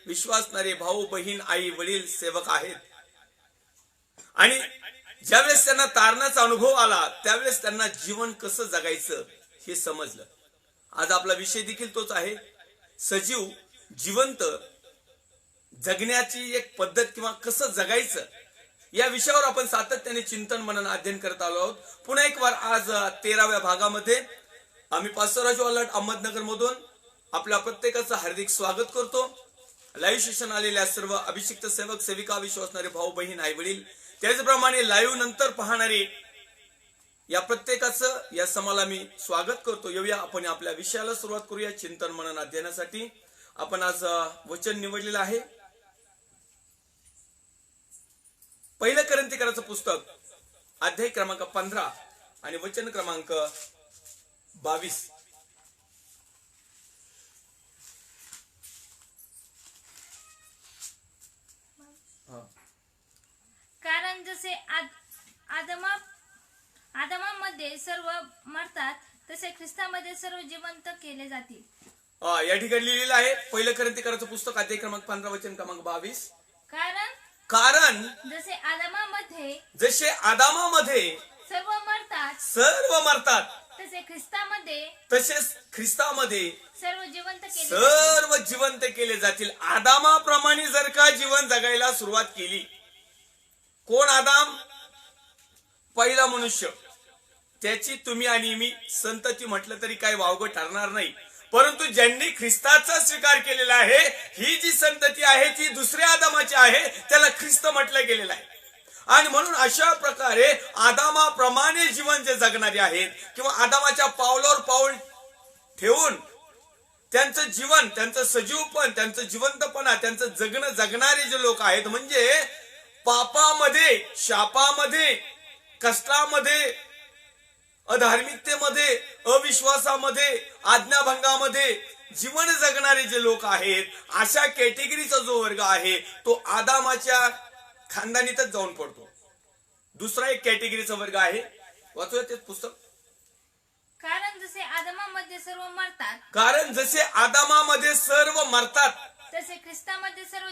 विश्वासणारे भाऊ बहीण आई वडील सेवक आहेत. आणि ज्यावेळेस त्यांना तारणाचा अनुभव आला त्यावेळेस त्यांना जीवन कसं जगायचं हे समजलं. आज आपला विषय देखील तोच आहे, सजीव जिवंत जगण्याची एक पद्धत किंवा कसं जगायचं या विषयावर आपण सातत्याने चिंतन मनन अध्ययन करत आलो आहोत. पुन्हा एक वार आज 13व्या भागामध्ये आम्ही पास्टर राजू अलट अहमदनगर मधून आपल्या प्रत्येकाचं हार्दिक स्वागत करतो. लाईव्ह सेशन आलेल्या सर्व अभिषिक्त सेवक सेविका विश्वासणारे भाऊ बहीण आई वडील त्याचप्रमाणे लाईव्ह नंतर पाहणारे या प्रत्येकाचं या समाला मी स्वागत करतो. येऊया आपण आपल्या विषयाला सुरुवात करूया चिंतन मनन अध्ययनासाठी. आपण आज वचन निवडलेलं आहे पहिलं कोरिन्थीकराचं पुस्तक अध्याय क्रमांक 15 आणि वचन क्रमांक 22. कारण जसे आदमामध्ये सर्व मरतात तसे ख्रिस्तामध्ये सर्व जिवंत केले जातील. या ठिकाणी लिहिलेलं आहे पहिलं कोरिन्थीकराचं पुस्तक अध्याय क्रमांक 15 वचन क्रमांक 22. कारण जसे आदामामध्ये सर्व मरतात तसेच ख्रिस्तामध्ये सर्व जिवंत केले जातील. आदामाप्रमाणे जर का जीवन जगायला सुरुवात केली, कोण आदाम? पहिला मनुष्य. त्याची तुम्ही आणि मी संतती म्हटलं तरी काही वावगं ठरणार नाही. परंतु ज्यांनी ख्रिस्ताचा स्वीकार केलेला आहे, ही जी संतती आहे ती दुसऱ्या आदामाची आहे, त्याला ख्रिस्त म्हटलं गेलेलं आहे. आणि म्हणून अशा प्रकारे आदामाप्रमाणे जीवन जे जगणारे आहेत किंवा आदामाच्या पावलावर पाऊल ठेवून त्यांचं जीवन, त्यांचं सजीवपण, त्यांचं जिवंतपणा, त्यांचं जगणं जगणारे जे लोक आहेत, म्हणजे पापामध्ये, शापामध्ये, कष्टामध्ये, अधार्मिकतेमध्ये, अविश्वासामध्ये, आज्ञाभंगामध्ये जीवन जगणारे जे लोक आहेत, अशा कॅटेगरीचा जो वर्ग आहे तो आदामाच्या खानदानीतच जाऊन पडतो. दुसरा एक कॅटेगरीचा वर्ग आहे, वाचूया ते पुस्तक. कारण जसे आदमामध्ये सर्व मरतात तसे ख्रिस्तामध्ये सर्व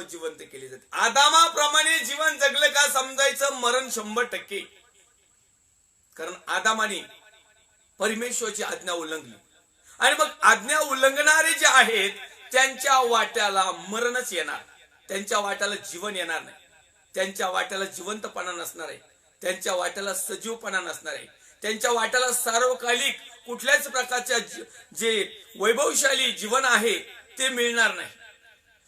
जिवंत केले जाते. आदामाप्रमाणे जीवन जगलं का समजायचं मरण 100%. कारण आदामाने परमेश्वराची आज्ञा उल्लंघली आणि मग आज्ञा उल्लंघणारे जे आहेत त्यांच्या वाट्याला मरणच येणार, त्यांच्या वाट्याला जीवन येणार नाही, त्यांच्या वाट्याला जिवंतपणा नसणार आहे, त्यांच्या वाट्याला सजीवपणा नसणार आहे, त्यांच्या वाट्याला सार्वकालिक कुठल्याच प्रकारच्या जे वैभवशाली जीवन आहे ते मिळणार नाही.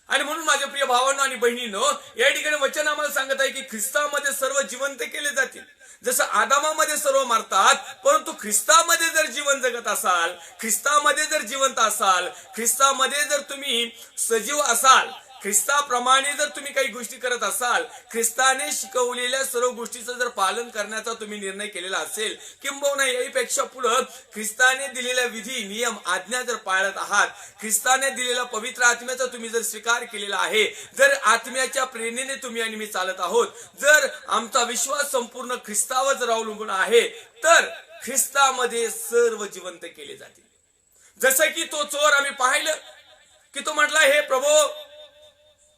आणि म्हणून माझ्या प्रिय भावांनो आणि बहिणींनो, या ठिकाणी वचन आम्हाला सांगत आहे की ख्रिस्तामध्ये सर्व जिवंत केले जातील. जसं आदामामध्ये सर्व मरतात, परंतु ख्रिस्तामध्ये जर जीवन जगत असाल, ख्रिस्तामध्ये जर जिवंत असाल, ख्रिस्तामध्ये जर तुम्ही सजीव असाल, ख्रिस्ताप्रमाणे जर तुम्ही काही गोष्टी करत असाल, ख्रिस्ताने शिकवलेल्या सर्व गोष्टीचं जर पालन करण्याचा तुम्ही निर्णय केलेला असेल, किंबहुना यापेक्षा पुढे ख्रिस्ताने दिलेल्या विधी नियम आज्ञा जर पाळत आहात, ख्रिस्ताने दिलेला पवित्र आत्म्याचा तुम्ही जर स्वीकार केलेला आहे, जर आत्म्याच्या प्रेरणेने तुम्ही आणि मी चालत आहोत, जर आमचा विश्वास संपूर्ण ख्रिस्तावर जर अवलंबून आहे, तर ख्रिस्तामध्ये सर्व जिवंत केले जातील. जसं की तो चोर आम्ही पाहिलं की तो म्हटला, हे प्रभू,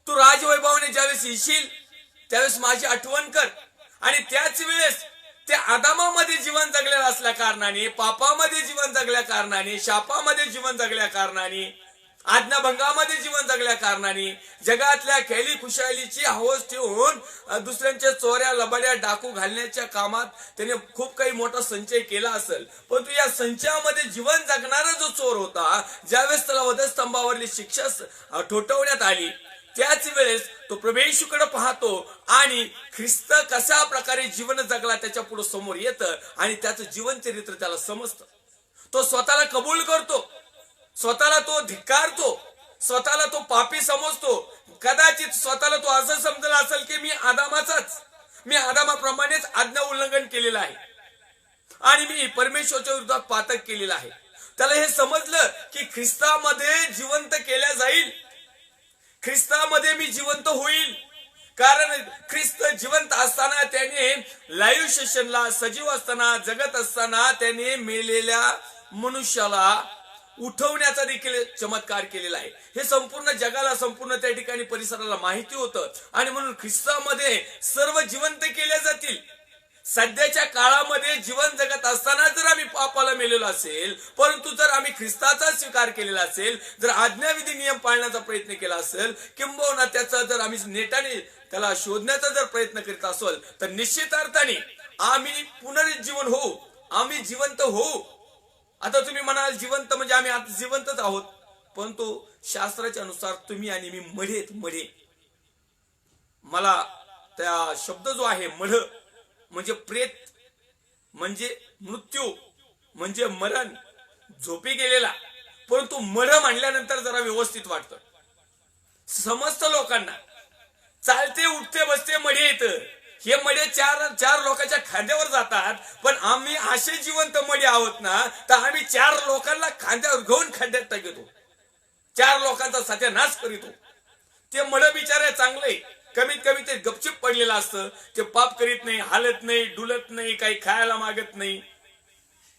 तू राजवैभवाने ज्यावेळेस येशील त्यावेळेस माझी आठवण कर. आणि त्याच वेळेस त्या आदामामध्ये जीवन जगलेलं असल्या कारणाने, पापामध्ये जीवन जगल्या कारणाने, शापामध्ये जीवन जगल्या कारणाने, आज्ञाभंगामध्ये जीवन जगल्या कारणाने, जगातल्या खेळी खुशालीची हवस ठेवून दुसऱ्यांच्या चोऱ्या लबाड्या डाकू घालण्याच्या कामात त्याने खूप काही मोठा संचय केला असेल. परंतु या संचयामध्ये जीवन जगणारा जो चोर होता, ज्यावेळेस त्याला वधस्तंभावरली शिक्षा ठोठवण्यात आली, त्याच वेळेस तो प्रभू येशूकडे पाहतो आणि ख्रिस्त कशा प्रकारे जीवन जगला त्याच्या पुढे समोर येतं आणि त्याचं जीवन चरित्र त्याला समजतं. तो स्वतःला कबूल करतो, स्वतःला तो धिक्कारतो, स्वतःला तो पापी समजतो. कदाचित स्वतःला तो असं समजला असेल की मी आदामाप्रमाणेच आज्ञा उल्लंघन केलेलं आहे आणि मी परमेश्वराच्या विरोधात पातक केलेलं आहे. त्याला हे समजलं की ख्रिस्तामध्ये जिवंत केल्या जाईल, ख्रिस्तामध्ये मी जिवंत होईल. कारण ख्रिस्त जिवंत असताना त्याने लाईव्ह सेशनला, सजीव असताना, जगत असताना त्याने मेलेल्या मनुष्याला उठवण्याचा देखील चमत्कार केलेला आहे. हे संपूर्ण जगाला, संपूर्ण त्या ठिकाणी परिसराला माहिती होतं आणि म्हणून ख्रिस्तामध्ये सर्व जिवंत केले जातील. सध्याच्या काळामध्ये जीवन जगत असताना जर आम्ही पापाला मेलेलो असेल, परंतु जर आम्ही ख्रिस्ताचा स्वीकार केलेला असेल, जर आज्ञाविधी नियम पाळण्याचा प्रयत्न केला असेल, किंबहुना त्याचा जर आम्ही नेटाने त्याला शोधण्याचा जर प्रयत्न करीत असेल, तर निश्चित अर्थाने आम्ही पुनरुज्जीवन होऊ, आम्ही जिवंत होऊ. आता तुम्ही म्हणाल जिवंत म्हणजे आम्ही आता जिवंतच आहोत, परंतु शास्त्राच्या अनुसार तुम्ही आणि मी मढे. मला त्या शब्द जो आहे मढ म्हणजे प्रेत, म्हणजे मृत्यू, म्हणजे मरण, झोपी गेलेला. परंतु मढ म्हणल्यानंतर जरा व्यवस्थित वाटतं. समस्त लोकांना चालते उठते बसते मढे येतं. हे मढे चार लोकांच्या खांद्यावर जातात, पण आम्ही असे जिवंत मढे आहोत ना, तर आम्ही 4 लोकांना खांद्यावर घेऊन खड्ड्यात टाकतो, 4 लोकांचा सत्यानाश करीतो. ते मढ बिचारे चांगले, कमीत कमी ते गपचिप पडलेलं असतं. ते पाप करीत नाही, हालत नाही, डुलत नाही, काही खायला मागत नाही.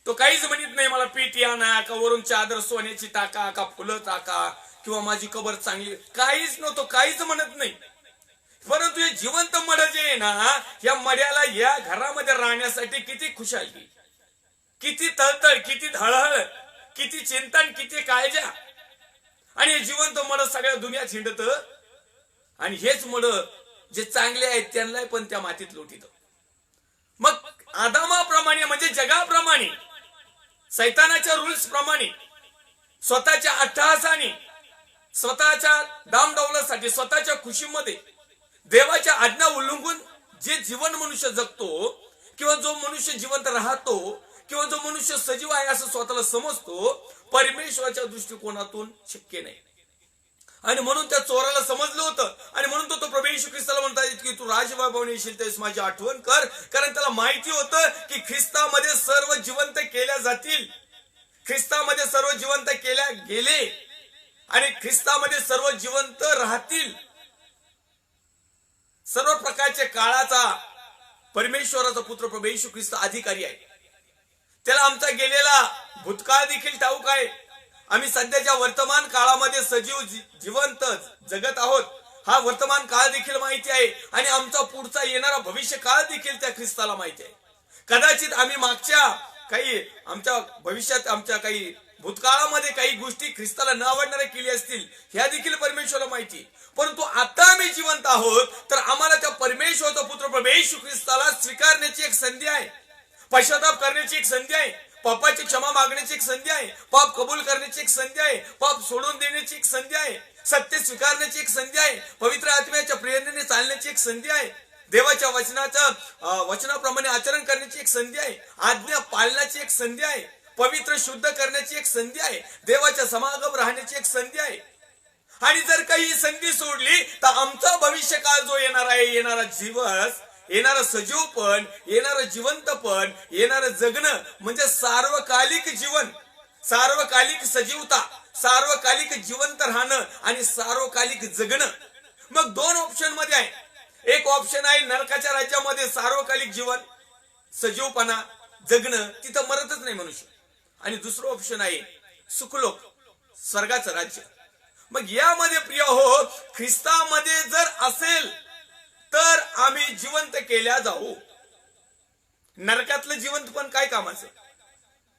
तो काहीच म्हणत नाही मला पीठ आणा, का वरून चादर सोन्याची टाका, का फुलं टाका, किंवा माझी कबर चांगली, काहीच नव्हतं, काहीच म्हणत नाही. परंतु हे जिवंत मढ जे आहे ना, या मढ्याला या घरामध्ये राहण्यासाठी किती खुशाली, किती तळतळ, किती धळहळ, किती चिंतन, किती काळजा. आणि हे जिवंत मढ सगळ्या दुनियात हिंडत. आणि हेच मढ जे चांगले आहेत त्यांना पण त्या मातीत लोटीत. मग आदामाप्रमाणे म्हणजे जगाप्रमाणे, सैतानाच्या रूल्स प्रमाणे, स्वतःच्या अट्टहासाने, स्वतःच्या दामडौलासाठी, स्वतःच्या खुशीमध्ये देवाच्या आज्ञा उल्लंघून जे जीवन मनुष्य जगतो, किंवा जो मनुष्य जिवंत राहतो, किंवा जो मनुष्य सजीव आहे असं स्वतःला समजतो, परमेश्वराच्या दृष्टिकोनातून शक्य नाही. आणि म्हणून त्या चोराला समजलं होतं, आणि म्हणून तो प्रभू येशू ख्रिस्ताला म्हणतात की तू राजवैभवाने येशील त्यावेळेस माझी आठवण कर. कारण त्याला माहिती होतं की ख्रिस्तामध्ये सर्व जिवंत केल्या जातील, ख्रिस्तामध्ये सर्व जिवंत केल्या गेले, आणि ख्रिस्तामध्ये सर्व जिवंत राहतील. सर्व प्रकारच्या काळाचा परमेश्वराचा पुत्र प्रभू येशू ख्रिस्त अधिकारी आहे. त्याला आमचा गेलेला भूतकाळ देखील ठाऊक आहे. आम्ही सध्याच्या वर्तमान काळामध्ये सजीव जिवंत जगत आहोत, हा वर्तमान काळ देखील माहिती आहे. आणि आमचा पुढचा येणारा भविष्य काळ देखील त्या ख्रिस्ताला माहिती आहे. कदाचित आम्ही मागच्या काही आमच्या भविष्यात, आमच्या काही भूतकाळामध्ये काही गोष्टी ख्रिस्ताला न आवडणाऱ्या केली असतील, ह्या देखील परमेश्वराला माहिती. परंतु आता आम्ही जिवंत आहोत, तर आम्हाला त्या परमेश्वराचा पुत्र प्रभू येशू ख्रिस्ताला स्वीकारण्याची एक संधी आहे, पश्चाताप करण्याची एक संधी आहे, पापाची क्षमा मागण्याची एक संधी आहे, पाप कबूल करण्याची एक संधी आहे, पाप सोडून देण्याची एक संधी आहे, सत्य स्वीकारण्याची एक संधी आहे, पवित्र आत्म्याच्या प्रेरणेने चालण्याची एक संधी आहे, देवाच्या वचनाप्रमाणे आचरण करण्याची एक संधी आहे, आज्ञा पाळण्याची एक संधी आहे, पवित्र शुद्ध करण्याची एक संधी आहे, देवाच्या समागम राहण्याची एक संधी आहे. आणि जर काही संधी सोडली तर आमचा भविष्य काळ जो येणार आहे, येणारा दिवस, येणारं सजीवपण, येणारं जिवंतपण, येणारं जगणं म्हणजे सार्वकालिक जीवन, सार्वकालिक सजीवता, सार्वकालिक जिवंत राहणं आणि सार्वकालिक जगणं. मग 2 ऑप्शन मध्ये आहे. एक ऑप्शन आहे नरकाच्या राज्यामध्ये सार्वकालिक जीवन, सजीवपणा, जगणं, तिथं मरतच नाही मनुष्य. आणि दुसरं ऑप्शन आहे सुखलोक, स्वर्गाचं राज्य. मग यामध्ये प्रिय हो, ख्रिस्तामध्ये जर असेल तर आम्ही जिवंत केल्या जाऊ. नरकातलं जिवंत पण काय कामाचं?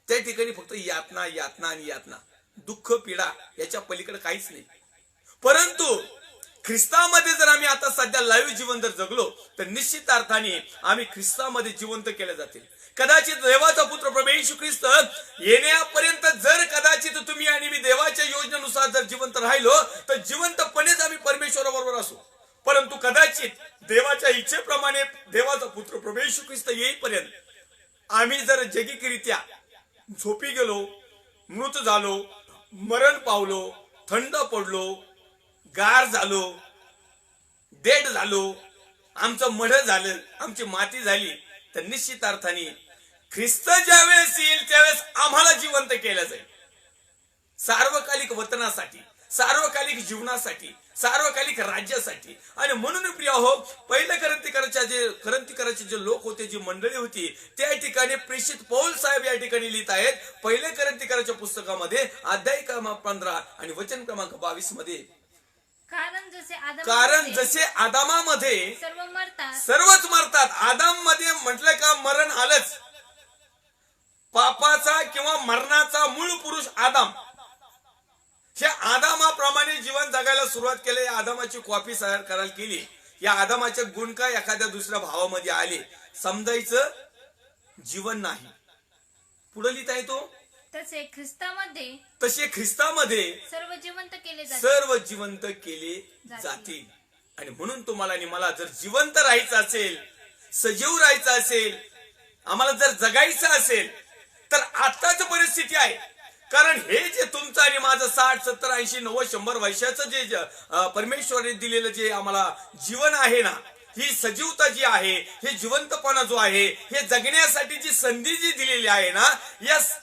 त्या ठिकाणी फक्त यातना, यातना आणि यातना, दुःख, पीडा, याच्या पलीकडे काहीच नाही. परंतु ख्रिस्तामध्ये जर आम्ही आता सध्या लाईव्ह जीवन जर जगलो तर निश्चित अर्थाने आम्ही ख्रिस्तामध्ये जिवंत केले जातील. कदाचित देवाचा पुत्र प्रभू येशू ख्रिस्त येण्यापर्यंत जर कदाचित तुम्ही आणि मी देवाच्या योजनेनुसार जर जिवंत राहिलो तर जिवंतपणेच आम्ही परमेश्वराबरोबर असू. परंतु कदाचित देवाच्या इच्छेप्रमाणे देवाचा पुत्र प्रभू येशू ख्रिस्त येईपर्यंत आम्ही जर जैगिकरित्या झोपी गेलो, मृत झालो, मरण पावलो, थंड पडलो, गार झालो, डेड झालो, आमचं मढ झालं, आमची माती झाली, तर निश्चित अर्थाने ख्रिस्त ज्यावेळेस येईल त्यावेळेस आम्हाला जिवंत केलं जाईल. सार्वकालिक वतनासाठी, सार्वकालिक जीवनासाठी, सार्वकालिक राज्यासाठी. आणि म्हणून प्रिय हो, पहिल्या करंतीकराचे जे लोक होते, जी मंडळी होती, त्या ठिकाणी प्रेषित पौल साहेब या ठिकाणी लिहित आहेत पहिल्या करंतीकराच्या पुस्तकामध्ये अध्याय क्रमांक 15 आणि वचन क्रमांक 22 मध्ये, कारण जसे आदामामध्ये सर्वच मरतात. आदाम मध्ये म्हटलं का मरण आलंच. पापाचा किंवा मरणाचा मूळ पुरुष आदाम. या आदामाप्रमाणे जीवन जगायला सुरुवात केली. या आदामाची कॉपी तयार करायला केली. या आदामाचे गुण काय एखाद्या दुसऱ्या भावामध्ये आले, समजायचं जीवन नाही. पुढे लिहिता येतो तसे ख्रिस्तामध्ये सर्व जिवंत केले जातील. आणि म्हणून तुम्हाला आणि मला जर जिवंत राहायचं असेल, सजीव राहायचं असेल, आम्हाला जर जगायचं असेल, तर आताच परिस्थिती आहे. कारण हे जे तुमचं आणि माझं 60, 70, 80, 90, 100 वर्षाचं जे परमेश्वराने दिलेलं जे आम्हाला जीवन आहे ना, ही सजीवता जी आहे, हे जिवंतपणा जो आहे, हे जगण्यासाठी जी संधी जी दिलेली आहे ना,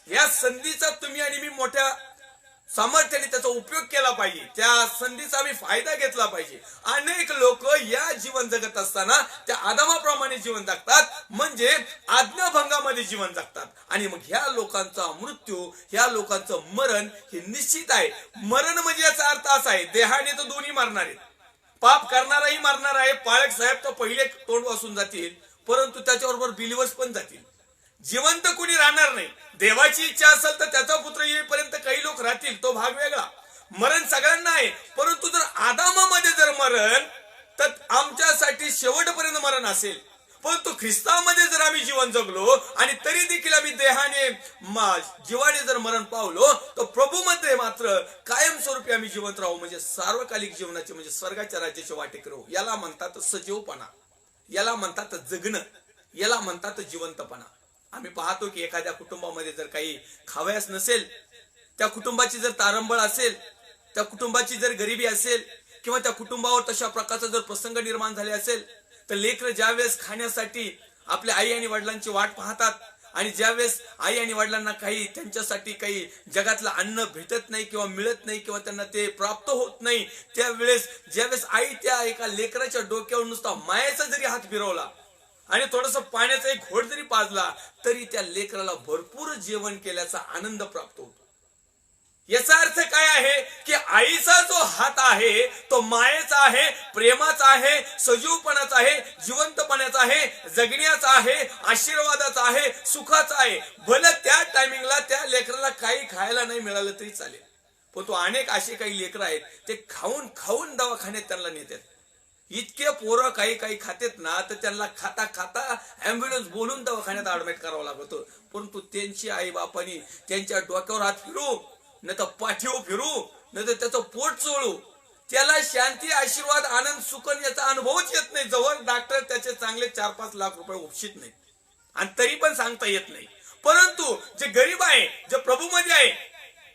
या संधीचा तुम्ही आणि मी मोठ्या सामर्थ्याने त्याचा उपयोग केला पाहिजे. त्या संधीचा आम्ही फायदा घेतला पाहिजे. अनेक लोक या जीवन जगत असताना त्या आदामाप्रमाणे जीवन जगतात, म्हणजे आज्ञाभंगामध्ये जीवन जगतात. आणि मग ह्या लोकांचा मृत्यू, ह्या लोकांचं मरण हे निश्चित आहे. मरण म्हणजे याचा अर्थ असा आहे, देहाने तर दोन्ही मरणार आहेत. पाप करणाराही मरणार आहे. पाळक साहेब तर पहिले तोंड वासून जातील, परंतु त्याच्याबरोबर बिलिव्हर्स पण जातील. जिवंत कुणी राहणार नाही. देवाची इच्छा असेल तर त्याचा पुत्र येईपर्यंत काही लोक राहतील, तो भाग वेगळा. मरण सगळ्यांना आहे. परंतु जर आदामामध्ये जर मरण, तर आमच्यासाठी शेवटपर्यंत मरण असेल. परंतु ख्रिस्तामध्ये जर आम्ही जीवन जगलो आणि तरी देखील आम्ही देहाने जीवाने जर मरण पावलो, तर प्रभूमध्ये मात्र कायमस्वरूपी आम्ही जिवंत राहू. म्हणजे सार्वकालिक जीवनाचे, म्हणजे स्वर्गाच्या राज्याचे वाटेक राहू. याला म्हणतात सजीवपणा, याला म्हणतात जगणं, याला म्हणतात जिवंतपणा. आम्ही पाहतो की एखाद्या कुटुंबामध्ये जर काही खावयास नसेल, त्या कुटुंबाची जर तारंबळ असेल, त्या कुटुंबाची जर गरिबी असेल, किंवा त्या कुटुंबावर तशा प्रकारचा जर प्रसंग निर्माण झाले असेल, तर लेकरं ज्यावेळेस खाण्यासाठी आपल्या आई आणि वडिलांची वाट पाहतात, आणि ज्यावेळेस आई आणि वडिलांना काही त्यांच्यासाठी काही जगातलं अन्न भेटत नाही किंवा मिळत नाही किंवा त्यांना ते प्राप्त होत नाही, त्यावेळेस ज्यावेळेस आई त्या एका लेकराच्या डोक्यावर नुसता मायेचा जरी हात फिरवला आणि थोडस पाण्याचा एक घोट जरी पाजला, तरी त्या लेकराला भरपूर जेवण केल्याचा आनंद प्राप्त होतो. याचा अर्थ काय आहे की आईचा जो हात आहे तो मायेचा आहे, प्रेमाचा आहे, सजीवपणाचा आहे, जिवंतपणाचा आहे, जगण्याचा आहे, आशीर्वादाचा आहे, सुखाचा आहे. भले त्या टायमिंगला त्या लेकराला काही खायला नाही मिळालं तरी चालेल, पण तो अनेक असे काही लेकर आहेत ते खाऊन खाऊन दवाखान्यात त्यांना नेतात. इतके पोरं काही खातेत ना, तर त्यांना खाता खाता अँब्युलन्स बोलून दवाखान्यात ऍडमिट करावं लागतं. परंतु त्यांची आई बापानी त्यांच्या डोक्यावर हात फिरू, नाही तर पाठीवर फिरू, नाही तर त्याचं पोट चोळू, त्याला शांती, आशीर्वाद, आनंद, सुख याचा अनुभवच येत नाही, जवळ डॉक्टर त्याचे चांगले 4-5 लाख रुपये उपशित नाही, आणि तरी पण सांगता येत नाही. परंतु जे गरीब आहे, जे प्रभूमध्ये आहे,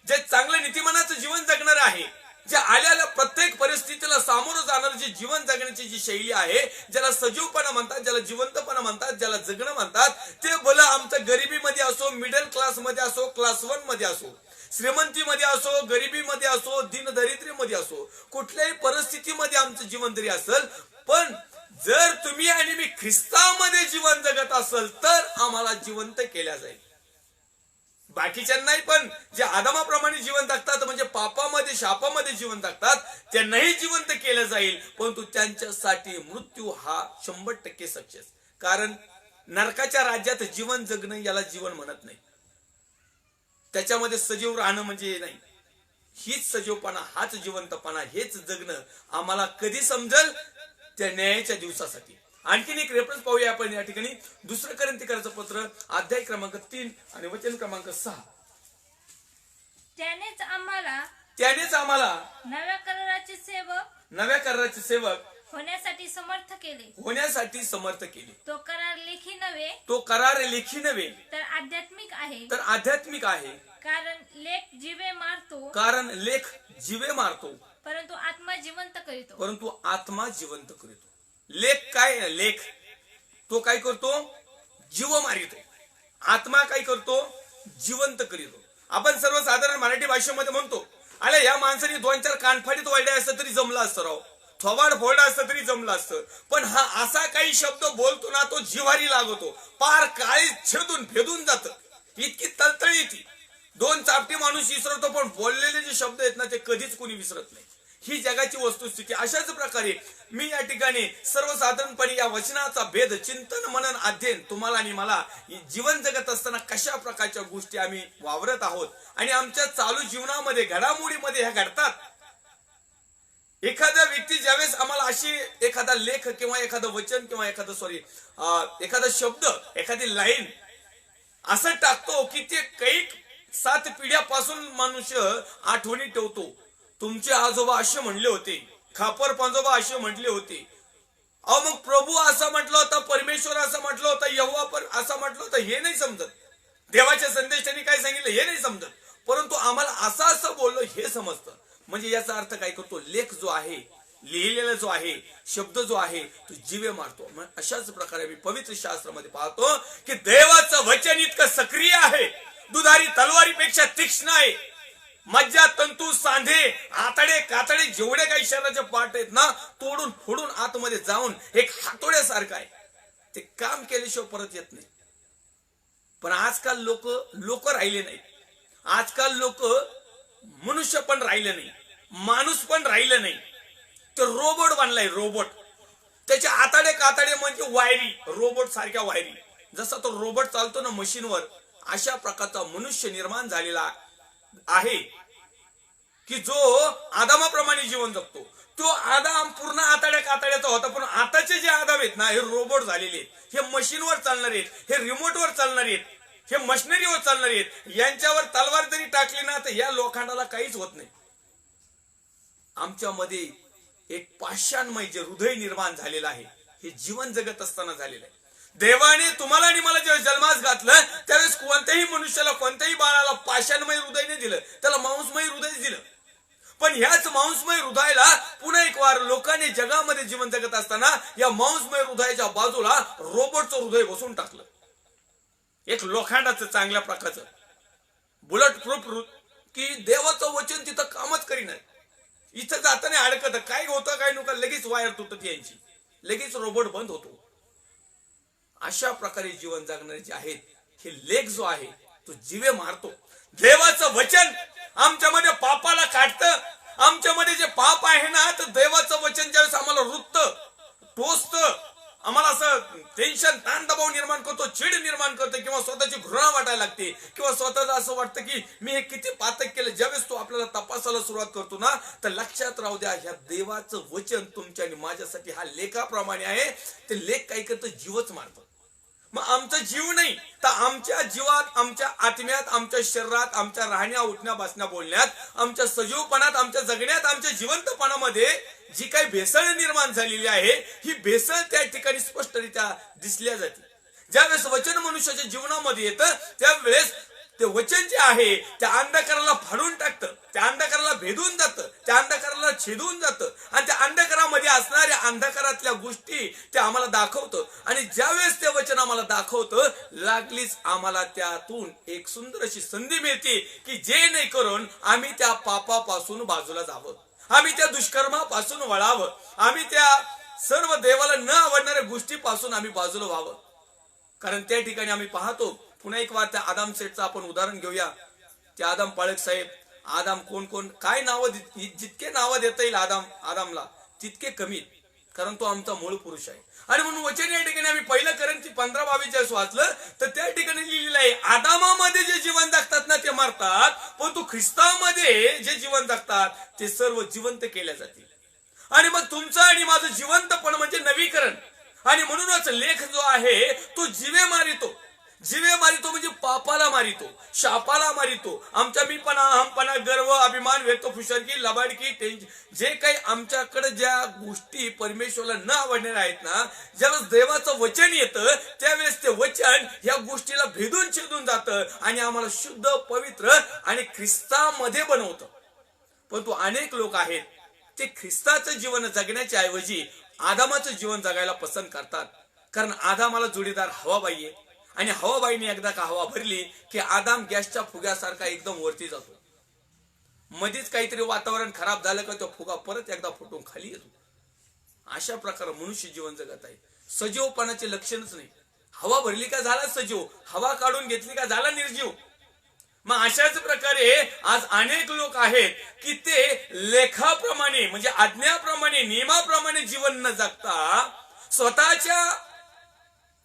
जे चांगलं नीतिमनाचं जीवन जगणार आहे, जे आलेल्या प्रत्येक परिस्थितीला सामोरं जाणार जे जीवन जगण्याची जी शैली आहे, ज्याला सजीवपणा म्हणतात, ज्याला जिवंतपणा म्हणतात, ज्याला जगणं म्हणतात, ते भलं आमचं गरिबीमध्ये असो, मिडल क्लास मध्ये असो, क्लास 1 मध्ये असो, श्रीमंतीमध्ये असो, गरिबीमध्ये असो, दीनदरिद्रीमध्ये असो, कुठल्याही परिस्थितीमध्ये आमचं जीवन जरी असेल, पण जर तुम्ही आणि मी ख्रिस्तामध्ये जीवन जगत असेल तर आम्हाला जिवंत केल्या जाईल. बाकीच्यांनाही पण जे आदामाप्रमाणे जीवन जगतात, म्हणजे पापामध्ये शापामध्ये जीवन जगतात, त्यांनाही जिवंत केलं जाईल. परंतु त्यांच्यासाठी मृत्यू हा 100% सक्सेस. कारण नरकाच्या राज्यात जीवन जगणं याला जीवन म्हणत नाही. त्याच्यामध्ये सजीव राहणं म्हणजे नाही. हीच सजीवपणा, हाच जिवंतपणा, हेच जगणं आम्हाला कधी समजेल? त्या न्यायाच्या दिवसासाठी. आणखीन एक रेफरन्स पाहूया आपण या ठिकाणी. 2 करंथीकराचं पत्र अध्याय क्रमांक 3 आणि वचन क्रमांक 6. त्यानेच आम्हाला नव्या कराराचे सेवक होण्यासाठी समर्थ केले. तो करार लेखी नव्हे तर आध्यात्मिक आहे. कारण लेख जीवे मारतो, परंतु आत्मा जिवंत करीतो. लेख काय? लेख तो काय करतो? जीव मारितो. आत्मा काय करतो? जिवंत करीतो. आपण सर्वसाधारण मराठी भाषेमध्ये म्हणतो अरे या माणसाने 2-4 कानफाडीत वाढले असतं तरी जमलं असतं राव, थोबाड फोडलं असतं तरी जमलं असतं. पण हा असा काही शब्द बोलतो ना, तो जिव्हारी लागतो, पार काळी छेदून भेदून जात. इतकी तळतळी ती. 2 चापटी माणूस विसरतो, पण बोललेले जे शब्द आहेत ना ते कधीच कोणी विसरत नाही. ही जगाची वस्तुस्थिती. अशाच प्रकारे मी या ठिकाणी सर्वसाधारणपणे या वचनाचा भेद, चिंतन, मनन, अध्ययन तुम्हाला आणि मला जीवन जगत असताना कशा प्रकारच्या गोष्टी आम्ही वावरत आहोत आणि आमच्या चालू जीवनामध्ये घडामोडीमध्ये ह्या घडतात. एखाद्या व्यक्ती ज्यावेळेस आम्हाला अशी एखादा लेख किंवा एखादं वचन किंवा एखादा शब्द, एखादी लाईन असं टाकतो की ते कैक 7 पिढ्यापासून मनुष्य आठवणी ठेवतो. तुमचे आजोबा असे म्हणले होते, खापर पंजोबा असे म्हटले होते, अहो मग प्रभू असं म्हटलं होतं, परमेश्वर असं म्हटलं होतं, यहोवा पण असं म्हटलं होतं. हे नाही समजत. देवाच्या संदेशाने काय सांगितलं हे नाही समजत, परंतु आम्हाला असं बोललो हे समजतं. म्हणजे याचा अर्थ काय करतो, लेख जो आहे, लिहिलेला जो आहे, शब्द जो आहे तो जीवे मारतो. अशाच प्रकारे मी पवित्र शास्त्रामध्ये पाहतो की देवाचं वचन इतकं सक्रिय आहे, दुधारी तलवारीपेक्षा तीक्ष्ण आहे. मज्जा, तंतू, सांधे, आतडे, कातडे जेवढे काही शरीराचे पार्ट आहेत ना, तोडून फोडून आतमध्ये जाऊन एक हातोड्यासारखं आहे. ते काम केल्याशिवाय परत येत नाही. पण आजकाल लोक राहिले नाहीत. आजकाल लोक मनुष्य पण राहिलं नाही, माणूस पण राहिलं नाही. तर रोबोट बनलाय, रोबोट. त्याचे आताडे कातडे म्हणजे वायरी, रोबोट सारख्या वायरी. जसा तो रोबोट चालतो ना मशीनवर, अशा प्रकारचा मनुष्य निर्माण झालेला आहे की जो आदामाप्रमाणे जीवन जगतो. तो आदाम पूर्ण आताड्या कातड्याचा होता, पण आताचे जे आदाम आहेत ना, हे रोबोट झालेले आहेत. हे मशीनवर चालणार आहेत, हे रिमोटवर चालणार आहेत, हे मशिनरीवर चालणार आहेत. यांच्यावर तलवार जरी टाकली ना तर या लोखंडाला काहीच होत नाही. आमच्यामध्ये एक पाषाणमय जे हृदय निर्माण झालेलं आहे, हे जीवन जगत असताना झालेलं आहे. देवाने तुम्हाला आणि मला जेव्हा जन्मास घातलं त्यावेळेस कोणत्याही मनुष्याला, कोणत्याही बाळाला पाषाणमय हृदय नाही दिलं, त्याला मांसमय हृदय दिलं. पण ह्याच मांसमय हृदयाला पुन्हा एक वार लोकांनी जगामध्ये जीवन जगत असताना या मांसमय हृदयाच्या बाजूला रोबोटचं हृदय बसून टाकलं. एक लोखंडाचं चांगल्या प्रकारचं बुलेट प्रूफ, की देवाचं वचन तिथं कामच करीना. इथं जाताना अडकत, काय होतं काय नको, लगेच वायर तुटत यांची, लगेच रोबोट बंद होतो. अशा प्रकारे जीवन जगणारे जे आहेत, हे लेख जो आहे तो जीवे मारतो. देवाचं वचन आमच्यामध्ये पापाला काढतं. आमच्यामध्ये जे पाप आहे ना, तर देवाचं वचन ज्यावेळेस आम्हाला रुततं, टोचतं, आम्हाला असं टेन्शन, ताण दबाव निर्माण करतो, चिड निर्माण करतो, किंवा स्वतःची घृणा वाटायला लागते, किंवा स्वतःला असं वाटतं की मी हे किती पातक केलं. ज्यावेळेस तो आपल्याला तपासायला सुरुवात करतो ना, तर लक्षात राहू द्या, ह्या देवाचं वचन तुमच्या आणि माझ्यासाठी हा लेखाप्रमाणे आहे. ते लेख काय करतं, जीवच मारतं. मग आमचा जीव नाही तर आमच्या जीवात, आमच्या आत्म्यात, आमच्या शरीरात, आमच्या राहण्या, उठण्या, बसण्या, बोलण्यात, आमच्या सजीवपणात, आमच्या जगण्यात, आमच्या जिवंतपणामध्ये जी काही भेसळ निर्माण झालेली आहे, ही भेसळ त्या ठिकाणी स्पष्टरित्या दिसल्या जाते. ज्यावेळेस वचन मनुष्याच्या जीवनामध्ये येतं त्यावेळेस ते वचन जे आहे त्या अंधकाराला फाडून टाकतं, त्या अंधकाराला भेदून जातं, त्या अंधकाराला छेदून जातं, आणि त्या अंधकारामध्ये असणाऱ्या अंधकारातल्या गोष्टी ते आम्हाला दाखवतं. आणि ज्यावेळेस ते वचन आम्हाला दाखवतं, लागलीच आम्हाला त्यातून एक सुंदर अशी संधी मिळते की जे नाही करून आम्ही त्या पापापासून बाजूला जावं, आम्ही त्या दुष्कर्मापासून वळावं, आम्ही त्या सर्व देवाला न आवडणाऱ्या गोष्टीपासून आम्ही बाजूला व्हावं. कारण त्या ठिकाणी आम्ही पाहतो, पुन्हा एक वार त्या आदाम सेठचं आपण उदाहरण घेऊया. ते आदाम पाळक साहेब, आदाम कोण काय नावं, जितके नावं देता येईल आदामला तितके कमी, कारण तो आमचा मूळ पुरुष आहे. आणि म्हणून वचन या ठिकाणी आम्ही पहिलं करंती 15-22 वाचलं तर त्या ठिकाणी लिहिलेलं आहे, आदामामध्ये जे जीवन जगतात ना ते मरतात, पण तू ख्रिस्तामध्ये जे जीवन जगतात ते सर्व जिवंत केल्या जातील. आणि मग तुमचं आणि माझं जिवंतपण म्हणजे नवीकरण. आणि म्हणूनच लेख जो आहे तो जीवे मारितो. जीवे मारितो म्हणजे पापाला मारितो, शापाला मारितो. आमच्या मीपणा, अहमपणा, गर्व, अभिमान, फुशरकी, लबाडकी, जे काही आमच्याकडे ज्या गोष्टी परमेश्वराला न आवडणाऱ्या आहेत ना, ज्यावेळेस देवाचं वचन येतं त्यावेळेस ते वचन या गोष्टीला भेदून छेदून जातं आणि आम्हाला शुद्ध, पवित्र आणि ख्रिस्तामध्ये बनवतं. परंतु अनेक लोक आहेत ते ख्रिस्ताचं जीवन जगण्याच्या ऐवजी आदामाचं जीवन जगायला पसंत करतात. कारण आदामाला जोडीदार हवाबाई आहे, आणि हवाबाईने एकदा का हवा भरली की आदाम गॅसच्या फुग्यासारखा एकदम वरती जातो. मध्येच काहीतरी वातावरण खराब झालं का तो फुगा परत एकदा फुटून खाली येतो. अशा प्रकारे मनुष्य जीवन जगत आहे. सजीवपणाचे लक्षणच नाही. हवा भरली का झाला सजीव, हवा काढून घेतली का झाला निर्जीव. मग अशाच प्रकारे आज अनेक लोक आहेत की ते लेखाप्रमाणे म्हणजे आज्ञाप्रमाणे नियमाप्रमाणे जीवन न जगता स्वतःच्या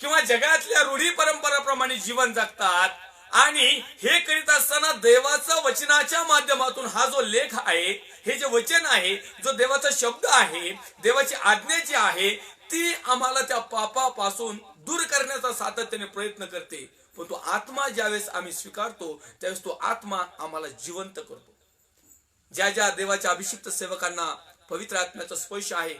किंवा जगातल्या रूढी परंपराप्रमाणे जीवन जगतात. आणि हे करीत असताना देवाचा वचनाच्या माध्यमातून हा जो लेख आहे, हे जे वचन आहे, जो देवाचा शब्द आहे, देवाची आज्ञा जी आहे, ती आम्हाला त्या पापापासून दूर करण्याचा सातत्याने प्रयत्न करते. पण तो आत्मा ज्यावेळेस आम्ही स्वीकारतो त्यावेळेस तो आत्मा आम्हाला जिवंत करतो. ज्या ज्या देवाच्या अभिषिक्त सेवकांना पवित्र आत्म्याचा स्पर्श आहे,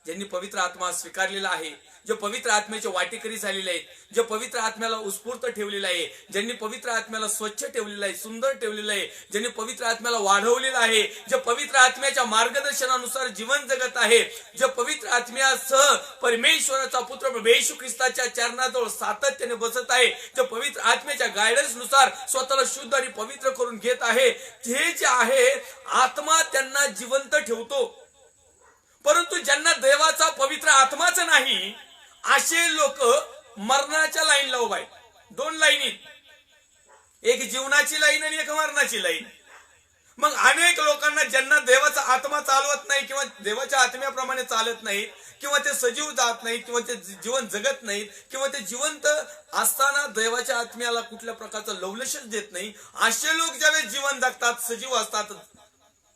ज्यांनी पवित्र आत्मा स्वीकारलेला आहे, जे पवित्र आत्म्याचे वाटेकरी झालेले आहेत, जे पवित्र आत्म्याला उत्स्फूर्त ठेवलेलं आहे, ज्यांनी पवित्र आत्म्याला स्वच्छ ठेवलेलं आहे, सुंदर ठेवलेलं आहे, ज्यांनी पवित्र आत्म्याला वाढवलेलं आहे, जे पवित्र आत्म्याच्या मार्गदर्शनानुसार जीवन जगत आहे, जे पवित्र आत्म्यासह परमेश्वराचा पुत्र प्रभू येशू ख्रिस्ताच्या चरणाजवळ सातत्याने बसत आहे, जे पवित्र आत्म्याच्या गायडन्स नुसार स्वतःला शुद्ध आणि पवित्र करून घेत आहे, हे जे आहे आत्मा त्यांना जिवंत ठेवतो. परंतु ज्यांना देवाचा पवित्र आत्माच नाही असे लोक मरणाच्या लाईनला उभा आहेत. दोन लाईनी, एक जीवनाची लाईन आणि एक मरणाची लाईन. मग अनेक लोकांना ज्यांना देवाचा आत्मा चालवत नाही किंवा देवाच्या आत्म्याप्रमाणे चालत नाहीत किंवा ते सजीव जात नाहीत किंवा ते जीवन जगत नाहीत किंवा ते जिवंत असताना देवाच्या आत्म्याला कुठल्या प्रकारचं लवलशच देत नाही, असे लोक ज्यावेळेस जीवन जगतात, सजीव असतात,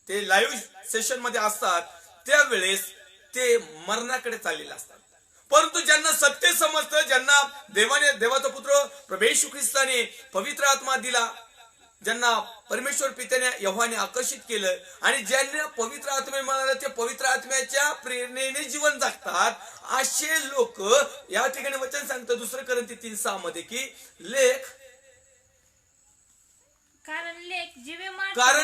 ते लाईव्ह सेशन मध्ये असतात, त्यावेळेस ते मरणाकडे चाललेले असतात. परंतु ज्यांना सत्य समजतं, ज्यांना देवाचा पुत्र प्रभू येशू ख्रिस्ताने पवित्र आत्मा दिला, ज्यांना परमेश्वर पित्याने यहोवाने आकर्षित केलं आणि ज्यांना पवित्र आत्मा मिळाला ते पवित्र आत्म्याच्या प्रेरणेने जीवन जगतात, असे लोक या ठिकाणी वचन सांगतं 2 कोरिंथी 3:6 मध्ये की कारण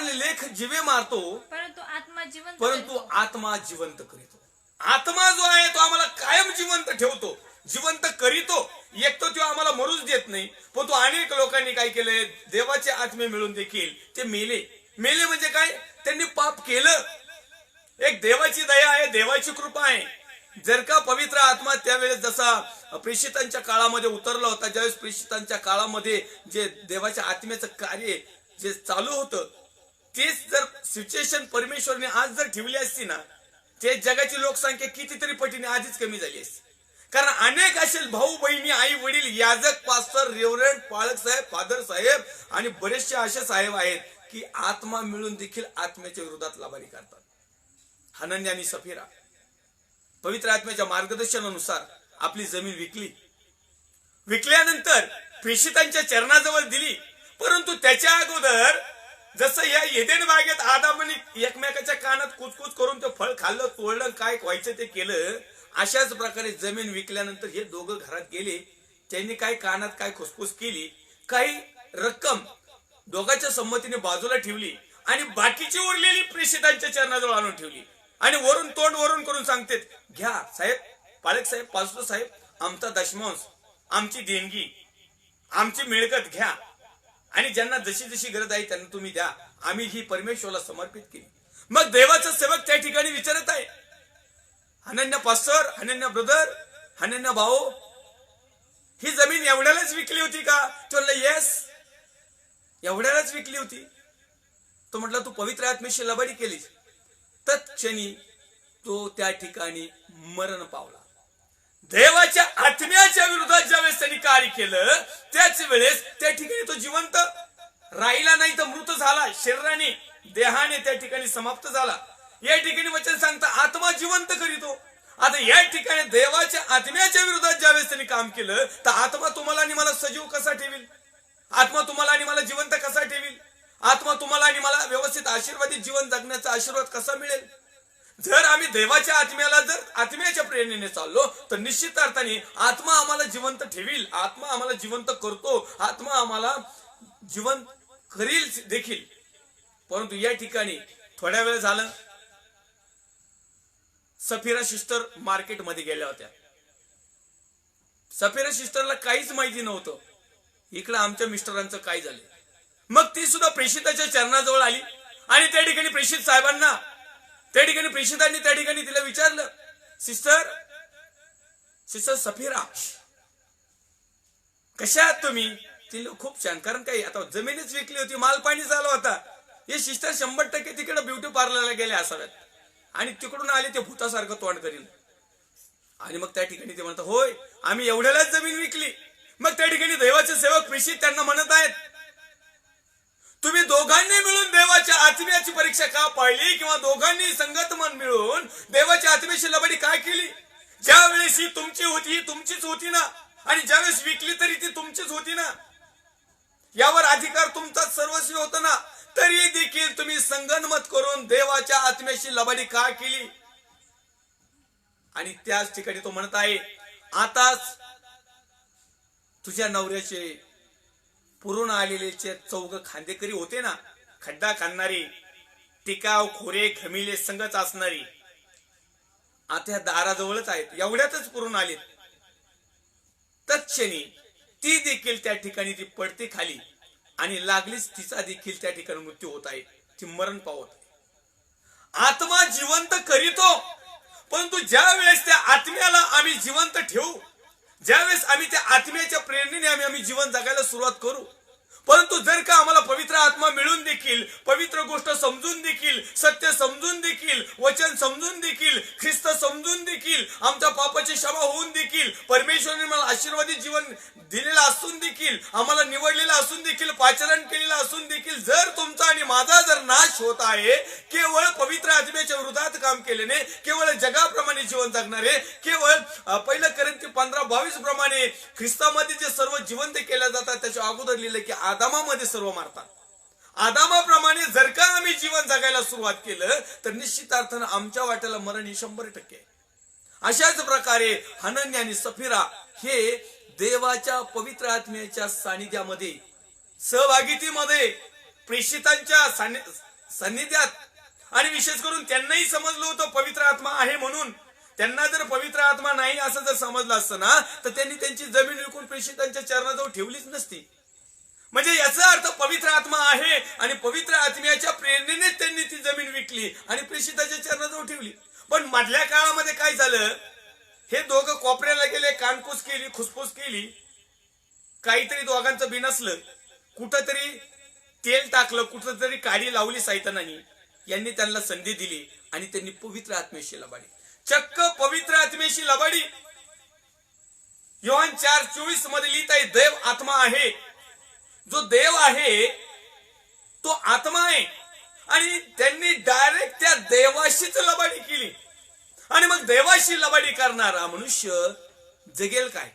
लेख जीवे मारतो परंतु आत्मा जिवंत करीतो. आत्मा जो आहे तो आम्हाला कायम जिवंत ठेवतो, जिवंत करीतो. एक तो आम्हाला मरूच देत नाही. पण तो अनेक लोकांनी काय केलंय, देवाचे आत्मे मिळून देखील ते मेले. म्हणजे काय, त्यांनी पाप केलं. एक देवाची दया आहे, देवाची कृपा आहे. जर का पवित्र आत्मा त्यावेळेस जसा प्रेषितांच्या काळामध्ये उतरला होता, ज्यावेळेस प्रेषितांच्या काळामध्ये जे देवाच्या आत्म्याचं कार्य जे चालू होतं, तेच जर सिच्युएशन परमेश्वरने आज जर ठेवली असती ना, ते जगाची लोकसंख्या कितीतरी पटीने आधीच कमी झाली असती. कारण अनेक असे भाऊ बहिणी, आई वडील, याजक, पास्टर, रेव्हरंड, पाळक साहेब, फादर साहेब आणि बरेचसे असे साहेब आहेत की आत्मा मिळून देखील आत्म्याच्या विरोधात लाभारी करतात. हनन्या आणि सफीरा पवित्र आत्म्याच्या मार्गदर्शनानुसार आपली जमीन विकल्यानंतर प्रेषितांच्या चरणाजवळ दिली. परंतु त्याच्या अगोदर जसं या एदेन बागेत आदामाने एकमेकाच्या कानात कुचकुच करून ते फळ खाल्लं, तोडलं, काय व्हायचं ते केलं, अशाच प्रकारे जमीन विकल्यानंतर हे दोघं घरात गेले. त्यांनी काय कानात काय खुसफुस केली, काही रक्कम दोघांच्या संमतीने बाजूला ठेवली आणि बाकीची उरलेली प्रेषितांच्या चरणाजवळ आणून ठेवली. आणि वरून तोंड वरून करून सांगते, घ्या साहेब, पालक साहेब, पास्टर साहेब, आमचा दशमांश, आमची देणगी, आमची मिळकत घ्या आणि ज्यांना जशी जशी गरज आहे त्यांना तुम्ही द्या, आम्ही ही परमेश्वराला समर्पित केली. मग देवाचा सेवक त्या ठिकाणी विचारत आहे, Hananya pastor, Hananya brother, Hananya भाऊ, ही जमीन एवढ्यालाच विकली होती का? तो म्हणला येस, एवढ्यालाच विकली होती. तो म्हटला तू पवित्र आत्म्याशी लबाडी केलीस. तत्क्षणी तो त्या ठिकाणी मरण पावला. देवाच्या आत्म्याच्या विरोधात ज्यावेळेस त्यांनी कार्य केलं त्याच वेळेस त्या ठिकाणी तो जिवंत राहिला नाही, तर मृत झाला. शरीराने, देहाने त्या ठिकाणी समाप्त झाला. या ठिकाणी वचन सांगता आत्मा जिवंत करीतो. आता या ठिकाणी देवाच्या आत्म्याच्या विरोधात ज्यावेळेस त्यांनी काम केलं तर आत्मा तुम्हाला आणि मला सजीव कसा ठेवील? आत्मा तुम्हाला आणि मला जिवंत कसा ठेवील? आत्मा तुम्हाला आणि मला व्यवस्थित आशीर्वादित जीवन जगण्याचा आशीर्वाद कसा मिळेल? जर आम्ही देवाच्या आत्म्याला जर आत्म्याच्या प्रेरणेने चाललो तर निश्चित अर्थाने आत्मा आम्हाला जिवंत ठेवील, आत्मा आम्हाला जिवंत करतो, आत्मा आम्हाला जिवंत करील देखील. परंतु या ठिकाणी थोड्या वेळ झालं, सफीरा सिस्टर मार्केटमध्ये गेल्या होत्या. सफीरा सिस्टरला काहीच माहिती नव्हतं इकडे आमच्या मिस्टरांचं काय झालं. मग ती सुद्धा प्रेषिताच्या चरणाजवळ आली आणि त्या ठिकाणी प्रेषित साहेबांना त्या ठिकाणी प्रेषितांनी त्या ठिकाणी तिला विचारलं, सिस्टर सफीरा कशा आहात तुम्ही? तिला खूप छान, कारण काही आता जमीनच विकली होती, माल पाणी झाला होता. हे सिस्टर 100% तिकडे ब्युटी पार्लरला गेले असाव्यात आणि तिकडून आले ते भूतासारखं तोंड करील. आणि मग त्या ठिकाणी ते म्हणतात, होय आम्ही एवढ्यालाच जमीन विकली. मग त्या ठिकाणी देवाचे सेवक प्रेषित त्यांना म्हणत आहेत, तुम्ही दोघांनी मिळून देवाच्या आत्म्याची परीक्षा का पाळली, किंवा दोघांनी संगत मन मिळून देवाच्या आत्म्याशी लबाडी काय केली? ज्या वेळेस ही तुमची होती ही तुमचीच होती ना, आणि ज्यावेळेस विकली तरी ती तुमचीच होती ना, यावर अधिकार तुमचाच सर्वस्वी होता ना, तरी देखील तुम्ही संगनमत करून देवाच्या आत्म्याशी लबाडी का केली? आणि त्याच ठिकाणी तो म्हणत आहे, आताच तुझ्या नवऱ्याचे पुरून आलेले चौघ खांदेकरी होते ना, खड्डा खाणारी, टिकाव खोरे खमिले संगच असणारी, आता या दाराजवळच आहेत, एवढ्यातच पुरून आलेत. तत्क्षणी ती देखील त्या ठिकाणी ती पडते खाली आणि लागलीच तिचा देखील त्या ठिकाणी मृत्यू होत आहे, ती मरण पावत आहे. आत्मा जिवंत करीतो, परंतु ज्या वेळेस त्या आत्म्याला आम्ही जिवंत ठेवू, ज्यावेळेस आम्ही त्या आत्म्याच्या प्रेरणेने आम्ही जीवन जगायला सुरुवात करू, परंतु जर का आम्हाला पवित्र आत्मा मिळून देखील, पवित्र गोष्ट समजून देखील, सत्य समजून देखील, वचन समजून देखील, ख्रिस्त समजून देखील, आमच्या पापाची क्षमा होऊन देखील, परमेश्वराने मला आशीर्वादित जीवन दिलेलं असून देखील, आम्हाला निवडलेलं असून देखील, पाचारण केलेलं असून देखील, जर तुमचा आणि माझा जर नाश होत आहे, केवळ पवित्र आत्म्याच्या विरोधात काम केल्याने, केवळ जगाप्रमाणे जीवन जगणारे, केवळ 1 कोरिंथी 15:22 प्रमाणे ख्रिस्तामध्ये जे सर्व जिवंत केल्या जातात, त्याच्या अगोदर लिहिलं की आदामामध्ये सर्व मारतात. आदामाप्रमाणे जर का आम्ही जीवन जगायला सुरुवात केलं तर निश्चित अर्थानं आमच्या वाट्याला मरण ही 100%. अशाच प्रकारे हनन्या आणि सफीरा हे देवाच्या पवित्र आत्म्याच्या सानिध्यामध्ये, सहभागितीमध्ये, प्रेषितांच्या सानिध्यात, आणि विशेष करून त्यांनाही समजलं होतं पवित्र आत्मा आहे म्हणून. त्यांना जर पवित्र आत्मा नाही असं जर समजलं असतं ना, तर त्यांनी त्यांची जमीन विकून प्रेषितांच्या चरणाजवळ ठेवलीच नसती. म्हणजे याचा अर्थ पवित्र आत्मा आहे आणि पवित्र आत्म्याच्या प्रेरणेने त्यांनी ती जमीन विकली आणि प्रेषिताच्या चरणाजवळ ठेवली. पण मधल्या काळामध्ये काय झालं, हे दोघं कोपऱ्याला गेले, कानकूस केली, खुसफुस केली, काहीतरी दोघांचं बिनसलं, कुठंतरी तेल टाकलं, कुठंतरी काडी लावली सैतानाने. यांनी त्यांना संधी दिली आणि त्यांनी पवित्र आत्म्याशी लबाडी, चक्क पवित्र आत्म्याशी लबाडी. योहान 4:24 मध्ये लिहित आहे, देव आत्मा आहे. जो देव आहे तो आत्मा आहे, आणि त्यांनी डायरेक्ट त्या देवाशीच लबाडी केली. आणि मग देवाशी लबाडी करणारा मनुष्य जगेल काय?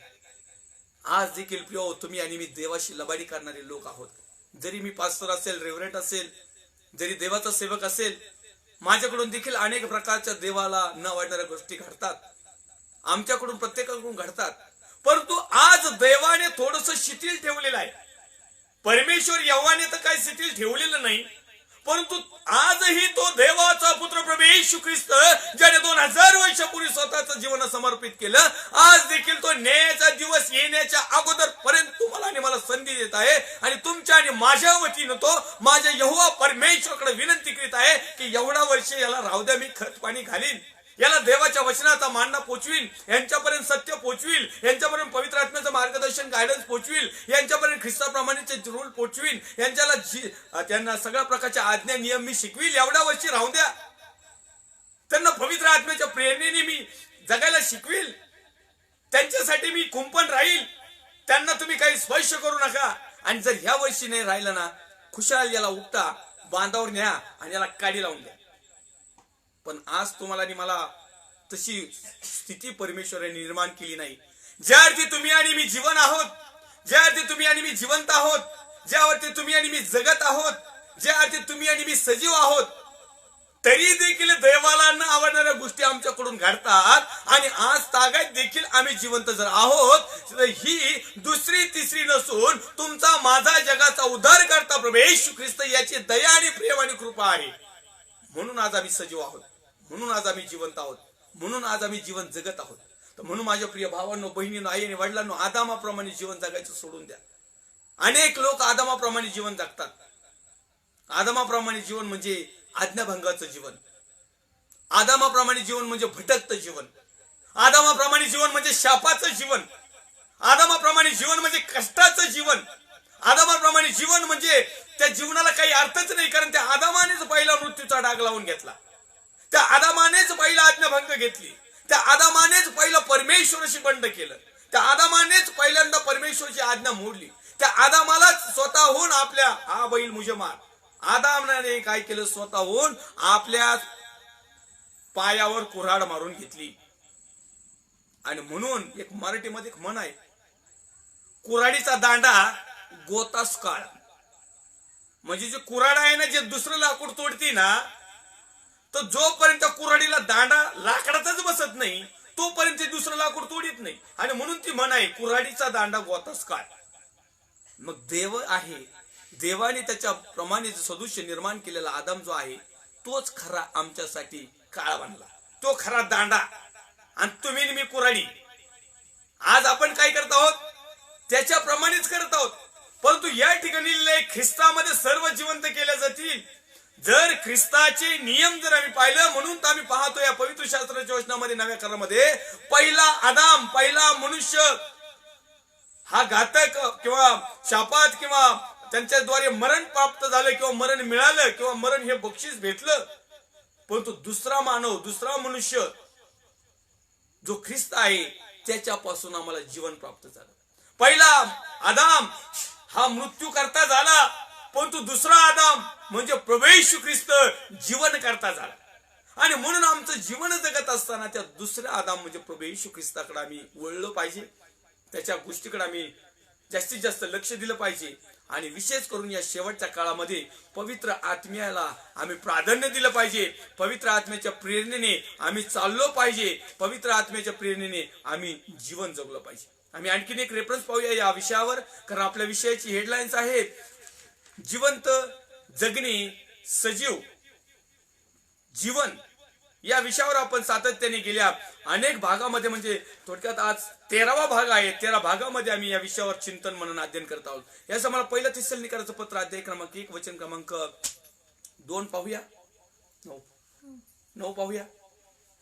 आज देखील प्रिय तुम्ही आणि मी देवाशी लबाडी करणारे लोक आहोत. जरी मी पास्टर असेल, रेव्हरंट असेल, जरी देवाचा सेवक असेल, माझ्याकडून देखील अनेक प्रकारच्या देवाला न आवडणाऱ्या गोष्टी घडतात, आमच्याकडून प्रत्येकाकडून घडतात. परंतु आज देवाने थोडंसं शिथिल ठेवलेलं आहे. परमेश्वर यहोवाने तर काही शिथिल ठेवलेलं नाही, परंतु आजही तो देवाचा पुत्र प्रभू येशू ख्रिस्त, ज्याने 2000 वर्षापूर्वी स्वतःचं जीवन समर्पित केलं, आज देखील तो न्यायाचा दिवस येण्याच्या अगोदर पर्यंत तुम्हाला आणि मला संधी देत आहे. आणि तुमच्या आणि माझ्या वतीनं तो माझ्या यहोवा परमेश्वराकडे विनंती करीत आहे की एवढा वर्ष याला राहू द्या, मी खत पाणी घालीन, याला देवाच्या वचनाचा मांडा पोचवील, यांच्यापर्यंत सत्य पोचवील, यांच्यापर्यंत पवित्र आत्म्याचं मार्गदर्शन गायडन्स पोचवील, यांच्यापर्यंत ख्रिस्ताप्रमाणेचे रूल पोचवील, त्यांना सगळ्या प्रकारच्या आज्ञा नियम मी शिकवील. एवढ्या वर्षी राहू द्या, त्यांना पवित्र आत्म्याच्या प्रेरणेने मी जगायला शिकवील, त्यांच्यासाठी मी कुंपण राहील, त्यांना तुम्ही काही स्पर्श करू नका. आणि जर ह्या वर्षी नाही राहिलं ना, खुशाल याला उपटा, बांधावर न्या आणि याला काडी लावून द्या. पण आज तुम्हाला आणि मला तशी स्थिती परमेश्वराने निर्माण केली नाही. ज्या अर्थी तुम्ही आणि मी जीवन आहोत, ज्या अर्थी तुम्ही आणि मी जिवंत आहोत, ज्या अर्थी तुम्ही आणि मी जगत आहोत, ज्या अर्थी तुम्ही आणि मी सजीव आहोत, तरी देखील देवाला न आवडणाऱ्या गोष्टी आमच्याकडून घडतात. आणि आज तागायत देखील आम्ही जिवंत जर आहोत, तर ही दुसरी तिसरी नसून तुमचा माझा जगाचा उद्धार करता प्रभू येशू ख्रिस्त याची दया आणि प्रेम आणि कृपा आहे. म्हणून आज आम्ही सजीव आहोत, म्हणून आज आम्ही जिवंत आहोत, म्हणून आज आम्ही जीवन जगत आहोत. तर म्हणून माझ्या प्रिय भावांनो, बहिणींनो, आई आणि वडिलांनो, आदामाप्रमाणे जीवन जगायचं सोडून द्या. अनेक लोक आदामाप्रमाणे जीवन जगतात. आदामाप्रमाणे जीवन म्हणजे आज्ञाभंगाचं जीवन, आदामाप्रमाणे जीवन म्हणजे भटकतं जीवन, आदामाप्रमाणे जीवन म्हणजे शापाचं जीवन, आदामाप्रमाणे जीवन म्हणजे कष्टाचं जीवन, आदामाप्रमाणे जीवन म्हणजे त्या जीवनाला काही अर्थच नाही, कारण त्या आदामानेच पहिला मृत्यूचा डाग लावून घेतला, त्या आदामानेच पहिला आज्ञाभंग घेतली, त्या आदामानेच पहिलं परमेश्वराशी बंड केलं, त्या आदामानेच पहिल्यांदा परमेश्वराची आज्ञा मोडली, त्या आदामालाच स्वतःहून आपल्या हा बैल मुझे मार, आदामाने काय केलं, स्वतःहून आपल्या पायावर कुऱ्हाड मारून घेतली. आणि म्हणून एक मराठीमध्ये एक म्हण आहे, कुऱ्हाडीचा दांडा गोतास काळ. म्हणजे जे कुऱ्हाड आहे ना, जे दुसरं लाकूड तोडती ना, तर जोपर्यंत कुऱ्हाडीला दांडा लाकडाचाच बसत नाही तोपर्यंत ते दुसरं लाकूड तोडीत नाही. आणि म्हणून ती म्हण आहे, कुऱ्हाडीचा दांडा गोतास काळ. मग देव आहे, देवाने त्याच्या प्रमाणे सदृश्य निर्माण केलेला आदम जो आहे तोच खरा आमच्यासाठी काळ बनला, तो खरा दांडा. आणि तुम्ही मी कुऱ्हाडी. आज आपण काय करत आहोत, त्याच्याप्रमाणेच करत आहोत. परंतु या ठिकाणी ख्रिस्तामध्ये सर्व जिवंत केल्या जातील जर ख्रिस्ताचे नियम जर आम्ही पाहिलं. म्हणून तर आम्ही पाहतो या पवित्र शास्त्राच्या वचनामध्ये, नव्या करारामध्ये, पहिला आदाम, पहिला मनुष्य हा घातक किंवा शापात किंवा त्यांच्याद्वारे मरण प्राप्त झालं किंवा मरण मिळालं किंवा मरण हे बक्षीस भेटलं. परंतु दुसरा मानव, दुसरा मनुष्य जो ख्रिस्त आहे त्याच्यापासून आम्हाला जीवन प्राप्त झालं. पहिला आदाम हा मृत्यू करता झाला, परंतु दुसरा आदाम म्हणजे प्रभू येशू ख्रिस्त जीवन करता झाला. आणि म्हणून आमचं जीवन जगत असताना त्या दुसऱ्या आदाम म्हणजे प्रभू येशू ख्रिस्ताकडे आम्ही वळलो पाहिजे, त्याच्या गोष्टीकडे आम्ही जास्तीत जास्त लक्ष दिलं पाहिजे. आणि विशेष करून या शेवटच्या काळामध्ये पवित्र आत्म्याला आम्ही प्राधान्य दिलं पाहिजे. पवित्र आत्म्याच्या प्रेरणेने आम्ही चाललो पाहिजे, पवित्र आत्म्याच्या प्रेरणेने आम्ही जीवन जगलो पाहिजे. आम्ही आणखीन एक रेफरन्स पाहूया या विषयावर, कारण आपल्या विषयाची हेडलाईन्स आहेत, जिवंत जगणे, सजीव जीवन. या विषयावर आपण सातत्याने गेल्या अनेक भागामध्ये, म्हणजे थोडक्यात आज 13वा भाग आहे, 13 भागामध्ये आम्ही या विषयावर चिंतन मनन अध्ययन करत आहोत. याचं मला पहिलं थिस्सलुनिकराचं पत्र अध्याय क्रमांक 1 वचन क्रमांक 2 पाहूया. 9 पाहूया.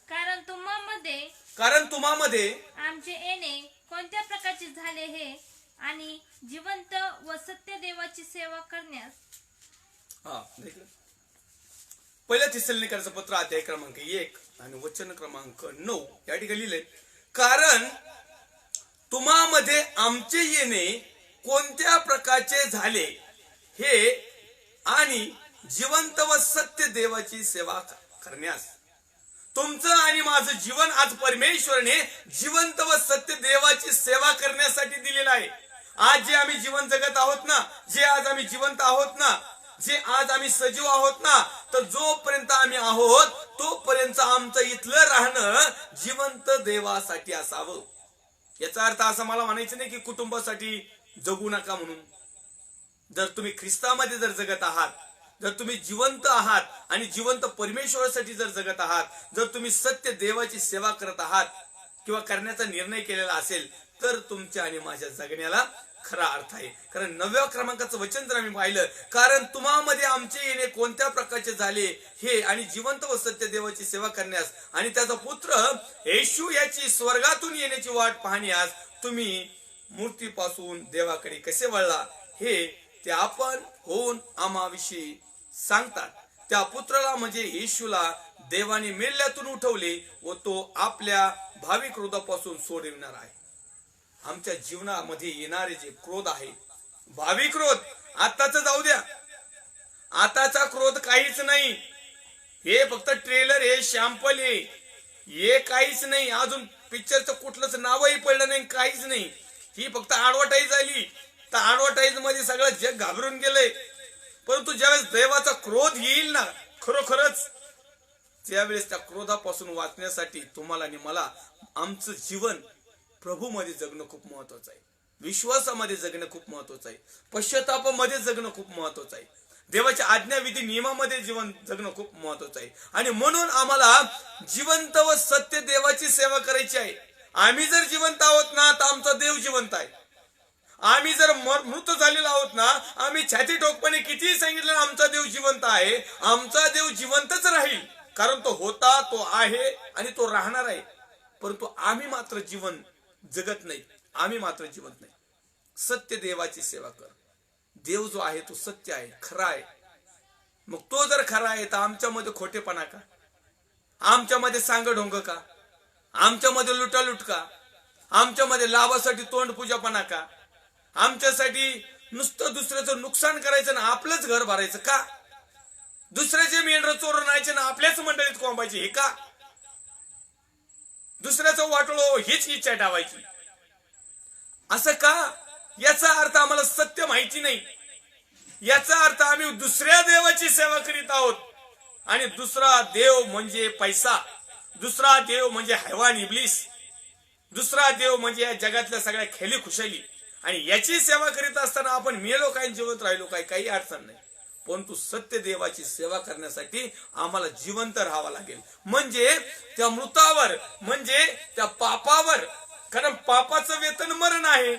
कारण तुम्हामध्ये आमचे येणे कोणत्या प्रकारचे झाले हे आणि जिवंत व सत्य देवाची सेवा करण्यास. पहिल्या थिस्सलुनिकराचं पत्र अध्याय क्रमांक 1 आणि वचन क्रमांक 9 या ठिकाणी लिहिले, कारण तुम्हामध्ये आमचे येणे कोणत्या प्रकारचे झाले हे आणि जिवंत व सत्य देवाची सेवा करण्यास. तुमचं आणि माझं जीवन आज परमेश्वराने जिवंत व सत्य देवाची सेवा करण्यासाठी दिलेलं आहे. आज जे आम्ही जीवन जगत आहोत ना, जे आज आम्ही जिवंत आहोत ना, जे आज आम्ही सजीव आहोत ना, तर जोपर्यंत आम्ही आहोत तोपर्यंत आमचं इथलं राहणं जिवंत देवासाठी असावं. याचा अर्थ असा मला म्हणायचं नाही की कुटुंबासाठी जगू नका म्हणून. जर तुम्ही ख्रिस्तामध्ये जर जगत आहात, जर तुम्ही जिवंत आहात आणि जिवंत परमेश्वरासाठी जर जगत आहात, जर तुम्ही सत्य देवाची सेवा करत आहात किंवा करण्याचा निर्णय केलेला असेल, तर तुमच्या आणि माझ्या जगण्याला खरा अर्थ आहे. कारण 9व्या क्रमांकाचं वचन जर आम्ही पाहिलं, कारण तुम्हामध्ये आमचे येणे कोणत्या प्रकारचे झाले हे आणि जिवंत व सत्य देवाची सेवा करण्यास आणि त्याचा पुत्र येशू याची स्वर्गातून येण्याची वाट पाहण्यास तुम्ही मूर्तीपासून देवाकडे कसे वळला हे ते आपण होऊन आम्हाविषयी सांगतात. त्या पुत्राला म्हणजे येशूला देवाने मेल्यातून उठवले व तो आपल्या भावी क्रोधापासून सोडविणार आहे. आमच्या जीवनामध्ये येणारे जे क्रोध आहे, भावी क्रोध, आताच जाऊ द्या, आताचा क्रोध काहीच नाही, हे फक्त ट्रेलर, हे शॅम्पल, हे काहीच नाही, अजून पिक्चरचं कुठलंच नावही पडलं नाही, काहीच नाही, ही फक्त ऍडव्हर्टाईज आली. तर ऍडव्हर्टाईज मध्ये सगळं जग घाबरून गेलंय. परंतु ज्यावेळेस देवाचा क्रोध येईल ना खरोखरच, त्यावेळेस त्या क्रोधापासून वाचण्यासाठी तुम्हाला आणि मला आमचं जीवन प्रभू मध्ये जगणं खूप महत्वाचं आहे, विश्वासामध्ये जगणं खूप महत्वाचं आहे, पश्चातापामध्ये जगणं खूप महत्वाचं आहे, देवाच्या आज्ञाविधी नियमामध्ये जीवन जगणं खूप महत्वाचं आहे. आणि म्हणून आम्हाला जिवंत व सत्य देवाची सेवा करायची आहे. आम्ही जर जिवंत आहोत ना, तर आमचा देव जिवंत आहे. आम्ही जर मृत झालेलो आहोत ना, आम्ही छाती ठोकपणे कितीही सांगितलं ना, आमचा देव जिवंत आहे, आमचा देव जिवंतच राहील. कारण तो होता, तो आहे आणि तो राहणार आहे. परंतु आम्ही मात्र जीवन जगत नाही, आम्ही मात्र जिवंत नाही. सत्य देवाची सेवा कर. देव जो आहे तो सत्य आहे, खरा आहे. मग तो जर खरा आहे तर आमच्यामध्ये खोटेपणा का, आमच्यामध्ये सांगढोंग का, आमच्यामध्ये लुटालूट का, आमच्यामध्ये लाभासाठी तोंड पूजापणा का, आमच्यासाठी नुसतं दुसऱ्याचं नुकसान करायचं ना आपलंच घर भरायचं का, दुसऱ्याचे मेंढर चोरून आणायचे ना आपल्याच मंडळीत कोंबायचे हे का, दुसऱ्याचं वाटलो हीच इच्छा ठेवायची असं का? याचा अर्थ आम्हाला सत्य माहिती नाही. याचा अर्थ आम्ही दुसऱ्या देवाची सेवा करीत आहोत. आणि दुसरा देव म्हणजे पैसा, दुसरा देव म्हणजे हैवान इब्लिस, दुसरा देव म्हणजे या जगातल्या सगळ्या खेली खुशाली. आणि याची सेवा करीत असताना आपण मेलो काय जिवंत राहिलो काय काही अडचण नाही. परंतु सत्य देवाची सेवा करण्यासाठी आम्हाला जिवंत राहावं लागेल. म्हणजे त्या मृतावर, म्हणजे त्या पापावर, कारण पापाचं वेतन मरण आहे,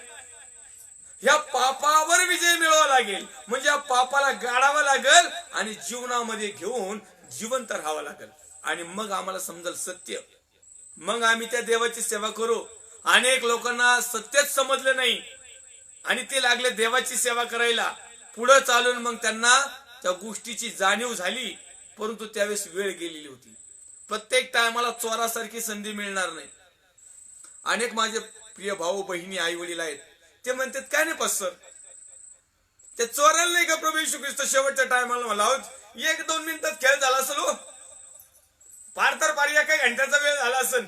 या पापावर विजय मिळवावा लागेल. म्हणजे या पापाला गाडावं लागेल आणि जीवनामध्ये घेऊन जिवंत राहावं लागेल. आणि मग आम्हाला समजेल सत्य, मग आम्ही त्या देवाची सेवा करू. अनेक लोकांना सत्यच समजलं नाही आणि ते लागले देवाची सेवा करायला. पुढे चालून मग त्यांना त्या गोष्टीची जाणीव झाली, परंतु त्यावेळेस वेळ गेलेली होती. प्रत्येक टायमाला चोरासारखी संधी मिळणार नाही. अनेक माझे प्रिय भाऊ बहिणी आई वडील आहेत, ते म्हणतात काय नाही पास्टर, ते चोराला नाही का प्रभू येशू ख्रिस्त शेवटच्या टायमाला मला 1-2 मिनिटात खेळ झाला असेल हो, फार तर फार एका घंट्याचा वेळ झाला असेल,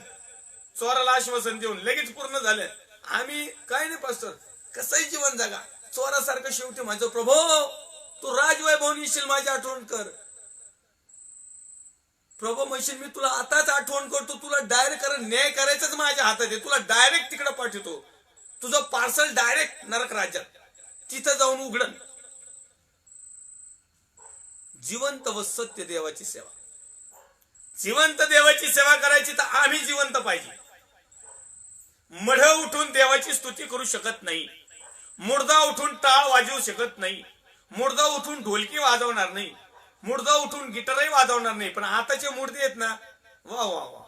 चोराला आश्वासन देऊन लगेच पूर्ण झालं. आम्ही काय नाही पास्टर, कसंही जीवन जगा, चोरासारखं शेवटी माझं प्रभू तू राजवैभव येशील माझी आठवण कर. प्रभू म्हणशील मी तुला आताच आठवण करतो, तुला डायरेक्ट न्याय करायचंच माझ्या हातात आहे, तुला डायरेक्ट तिकडे पाठवतो, तुझं पार्सल डायरेक्ट नरक राज्यात तिथं जाऊन उघडन. जिवंत व सत्य देवाची सेवा, जिवंत देवाची सेवा करायची तर आम्ही जिवंत पाहिजे. मढ उठून देवाची स्तुती करू शकत नाही, मुर्दा उठून टाळ वाजवू शकत नाही, मुर्दा उठून ढोलकी वाजवणार नाही, मुर्दा उठून गिटारही वाजवणार नाही. पण आताचे मुर्दे आहेत ना, वा वा वा,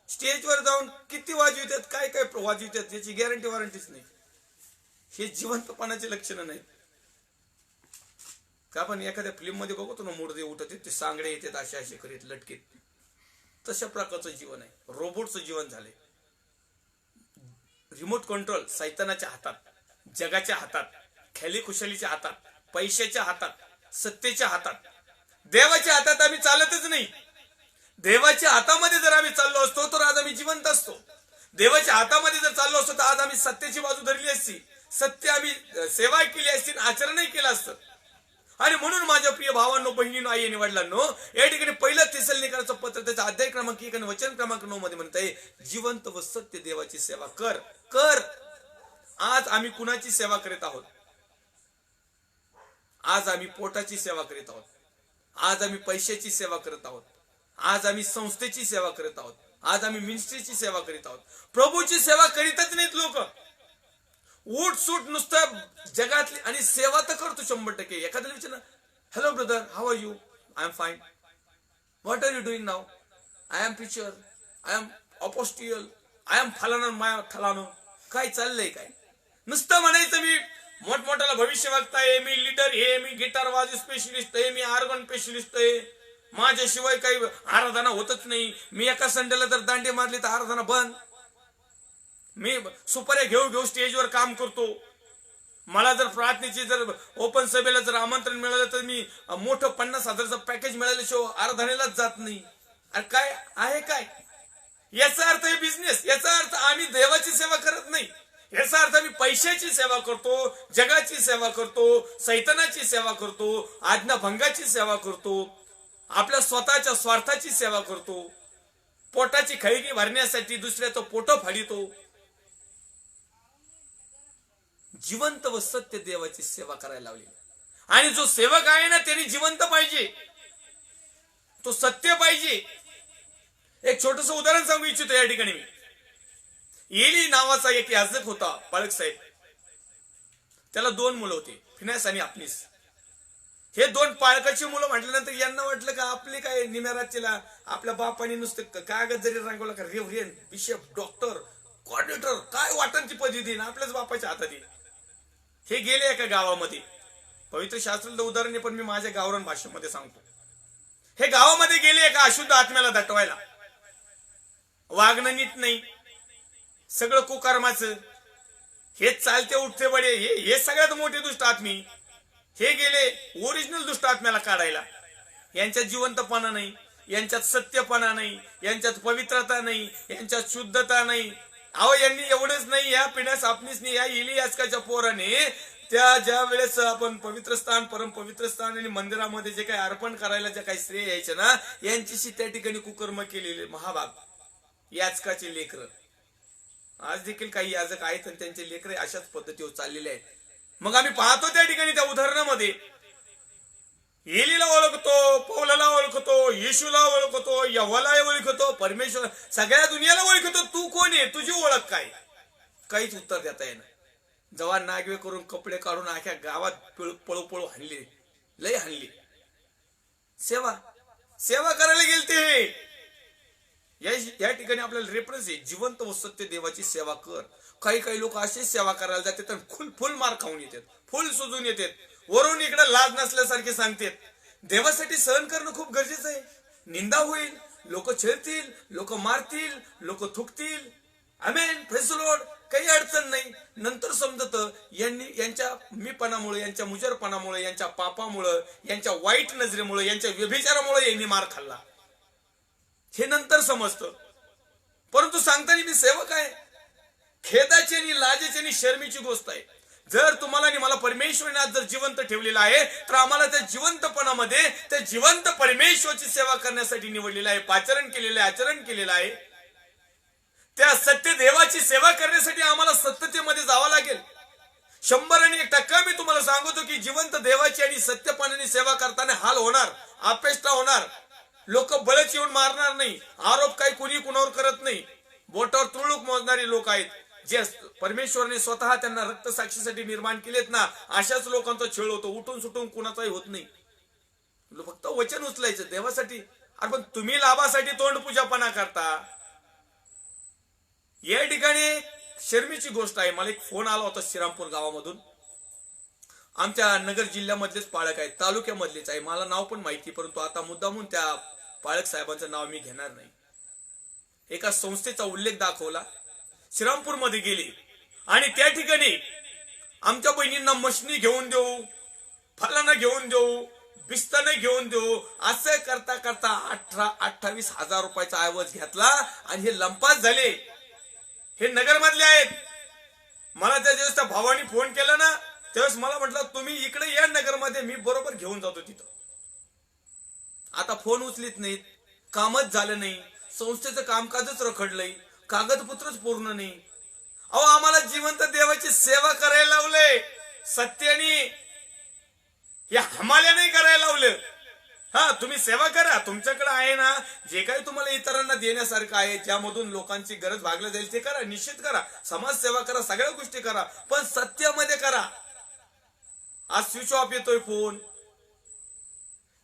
स्टेजवर जाऊन किती वाजवितात, काय काय वाजवितात, याची गॅरंटी वॉरंटीच नाही. हे जिवंतपणाचे लक्षण नाहीत का? पण एखाद्या फिल्म मध्ये बघतो ना, मुर्दे उठत ते सांगडे येतात असे असे करीत लटकीत, तशा प्रकारचं जीवन आहे. रोबोटचं जीवन झालंय. रिमोट कंट्रोल सैतानाच्या हातात, जगाच्या हातात, खेली खुशालीच्या हातात, पैशाच्या हातात, सत्तेच्या हातात. देवाच्या हातात आम्ही चालतच नाही. देवाच्या हातामध्ये जर आम्ही चाललो असतो तर आज आम्ही जिवंत असतो. देवाच्या हातामध्ये जर चाललो असतो तर आज आम्ही सत्याची बाजू धरली असती, सत्य आम्ही सेवा केली असती, आचरणही केलं असतं. आणि म्हणून माझ्या प्रिय भावांनो, बहिणींनो, आई आणि वडिलांनो, या ठिकाणी पहिलं थिस्सलुनिकराचं पत्र त्याचा अध्याय क्रमांक 1 आणि वचन क्रमांक 9 मध्ये म्हणतंय, जिवंत व सत्य देवाची सेवा कर. कर. आज आम्ही कुणाची सेवा करीत आहोत? आज आम्ही पोटाची सेवा करीत आहोत, आज आम्ही पैशाची सेवा करत आहोत, आज आम्ही संस्थेची सेवा करत आहोत, आज आम्ही मिनिस्ट्रीची सेवा करीत आहोत. प्रभूची सेवा करीतच नाहीत लोक. उठ सूट नुसतं जगातली, आणि सेवा तर करतो 100%. एखाद्याला विचार, hello brother, how are you? I am fine. What are you doing नाव? I am preacher, I am apostle, I am फलाना माय फलानो. काय चाललंय काय? नुसतं म्हणायचं मी मोठमोठ्याला भविष्यवक्ता आहे, मी लीडर आहे, मी गिटार वाजू स्पेशलिस्ट आहे, मी ऑर्गन स्पेशलिस्ट आहे, माझ्याशिवाय काही आराधना होतच नाही, मी एका संडेला जर दांडे मारली तर आराधना बंद, मी सुपाऱ्या घेऊ स्टेजवर काम करतो, मला जर प्रार्थनेची जर ओपन सभेला जर आमंत्रण मिळालं तर मी मोठं 50,000चं पॅकेज मिळाल्याशिवाय आराधनेलाच जात नाही. अरे काय आहे काय? याचा अर्थ आहे बिझनेस. याचा अर्थ आम्ही देवाची सेवा करत नाही. याचा अर्थ आम्ही पैशाची सेवा करतो, जगाची सेवा करतो, सैतानाची सेवा करतो, आज्ञाभंगाची सेवा करतो, आपल्या स्वतःच्या स्वार्थाची सेवा करतो, पोटाची खळगी भरण्यासाठी दुसऱ्याचं पोट फाडितो. जिवंत व सत्य देवाची सेवा करायला लावली. आणि जो सेवक आहे ना, त्याने जिवंत पाहिजे, तो सत्य पाहिजे. एक छोटस उदाहरण सांगू इच्छितो या ठिकाणी. मी एली नावाचा एक याजक होता, पालक साहेब. त्याला 2 मुलं होते, फिनेस आणि अपनीस. हे 2 पाळकाची मुलं म्हटल्यानंतर यांना वाटलं का आपले काय निम्यारातला आपल्या बापाने नुसतं कागद जरी रंगवला का रेव्हरेंड, बिशप, डॉक्टर, कॉर्डिनेटर काय वाटण ती पदवी देईन आपल्याच बापाच्या हातात येईल. हे गेले एका गावामध्ये, पवित्र शास्त्रातलं उदाहरण आहे पण मी माझ्या गावरान भाषेमध्ये सांगतो. हे गावामध्ये गेले एका अशुद्ध आत्म्याला दटवायला. वागणं नीट नाही, सगळं कुकर्माचं, हे चालते उठते बडे, हे सगळ्यात मोठे दुष्ट आत्मी. हे गेले ओरिजिनल दुष्ट आत्म्याला काढायला. यांच्यात जिवंतपणा नाही, यांच्यात सत्यपणा नाही, यांच्यात पवित्रता नाही, यांच्यात शुद्धता नाही. अहो यांनी एवढंच नाही, या पिण्यास आपणीच या इलियासकाच्या पोराने त्या ज्या वेळेस आपण पवित्र स्थान, परम पवित्र स्थान आणि मंदिरामध्ये जे काही अर्पण करायला जे काही श्रेय यायचे ना, यांच्याशी त्या ठिकाणी कुकर्म केलेले महाभाग याचकाचे लेकर. आज देखील काही याजक आहेत आणि त्यांचे लेकर अशाच पद्धतीवर चाललेले आहेत. मग आम्ही पाहतो त्या ठिकाणी त्या उदाहरणामध्ये एलीला ओळखतो, पौलाला ओळखतो, येशूला ओळखतो, यव्हाला ओळखतो, परमेश्वर सगळ्या दुनियाला ओळखतो. तू कोण आहे, तुझी ओळख काय? काहीच उत्तर देता येणार. जेव्हा नागवे करून कपडे काढून आख्या गावात पळू हाणली, लय हाणली. सेवा करायला गेलते. या ठिकाणी आपल्याला रेफरन्स आहे, जिवंत व सत्य देवाची सेवा कर. काही लोक असेच सेवा करायला जातात आणि फुल मार खाऊन येतात, फुल सुजून येतात, वरून इकडे लाज नसल्यासारखे सांगतात. देवासाठी सहन करणं खूप गरजेचं आहे. निंदा होईल, लोक छेडतील, लोक मारतील, लोक थुकतील. आमेन, प्रेज द लॉर्ड. काही अडचण नाही. नंतर समजत यांच्या मीपणामुळे, यांच्या मुजरपणामुळे, यांच्या पापामुळे, यांच्या वाईट नजरेमुळे, यांच्या व्यभिचारामुळे यांनी मार खाल्ला. हे नंतर समजतं. परंतु सांगताना मी सेवक आहे. खेदाची आणि लाजेची आणि शर्मीची गोष्ट आहे. जर तुम्हाला आणि मला परमेश्वराने आज जर जिवंत ठेवलेलं आहे, तर आम्हाला त्या जिवंतपणामध्ये त्या जिवंत परमेश्वराची सेवा करण्यासाठी निवडलेलं आहे, पाचारण केलेलं आहे, आचरण केलेलं आहे. त्या सत्य देवाची सेवा करण्यासाठी आम्हाला सत्यतेमध्ये जावं लागेल. 100% मी तुम्हाला सांगतो की जिवंत देवाची आणि सत्यपणाने सेवा करताना हाल होणार, अपेष्टा होणार. लोक बळच येऊन मारणार नाही, आरोप काही कुणी कुणावर करत नाही. बोटावर तुळूक मोजणारे लोक आहेत, जे परमेश्वराने स्वतः त्यांना रक्तसाक्षीसाठी निर्माण केलेत ना, अशाच लोकांचा छळ होतो. उठून सुटून कुणाचाही होत नाही. फक्त वचन उचलायचं देवासाठी. अरे पण तुम्ही लाभासाठी तोंड पूजापणा करता. या ठिकाणी शर्मीची गोष्ट आहे. मला एक फोन आला होता श्रीरामपूर गावामधून. आमच्या नगर जिल्ह्यामधलेच पाळक आहेत, तालुक्यामधलेच आहे. मला नाव पण माहिती, परंतु आता मुद्दामून त्या पाळक साहेबांचं नाव मी घेणार नाही. एका संस्थेचा उल्लेख दाखवला. श्रीरामपूर मध्ये गेले आणि त्या ठिकाणी आमच्या बहिणींना मशनी घेऊन देऊ, फलाना घेऊन देऊ, बिस्ताने घेऊन देऊ, असं करता करता 18-28 रुपयाचा ऐवज घेतला आणि हे लंपास झाले. हे नगर मधले आहेत. मला त्या दिवस त्या भावानी फोन केला ना, त्यावेळेस मला म्हटलं तुम्ही इकडे या नगर मध्ये, मी बरोबर घेऊन जातो तिथं. आता फोन उचलीत नाहीत, कामच झालं नाही, संस्थेचं कामकाजच रखडलंय, कागदपत्रच पूर्ण नाही. अहो आम्हाला जिवंत देवाची सेवा करायला लावलंय, सत्याने या हमाल्या नाही करायला लावलं. हा, तुम्ही सेवा करा, तुमच्याकडे आहे ना जे काही तुम्हाला इतरांना देण्यासारखं आहे, ज्यामधून लोकांची गरज भागल्या जाईल ते करा, निश्चित करा. समाजसेवा करा, सगळ्या गोष्टी करा, पण सत्यामध्ये करा. आज स्विच ऑफ येतोय फोन.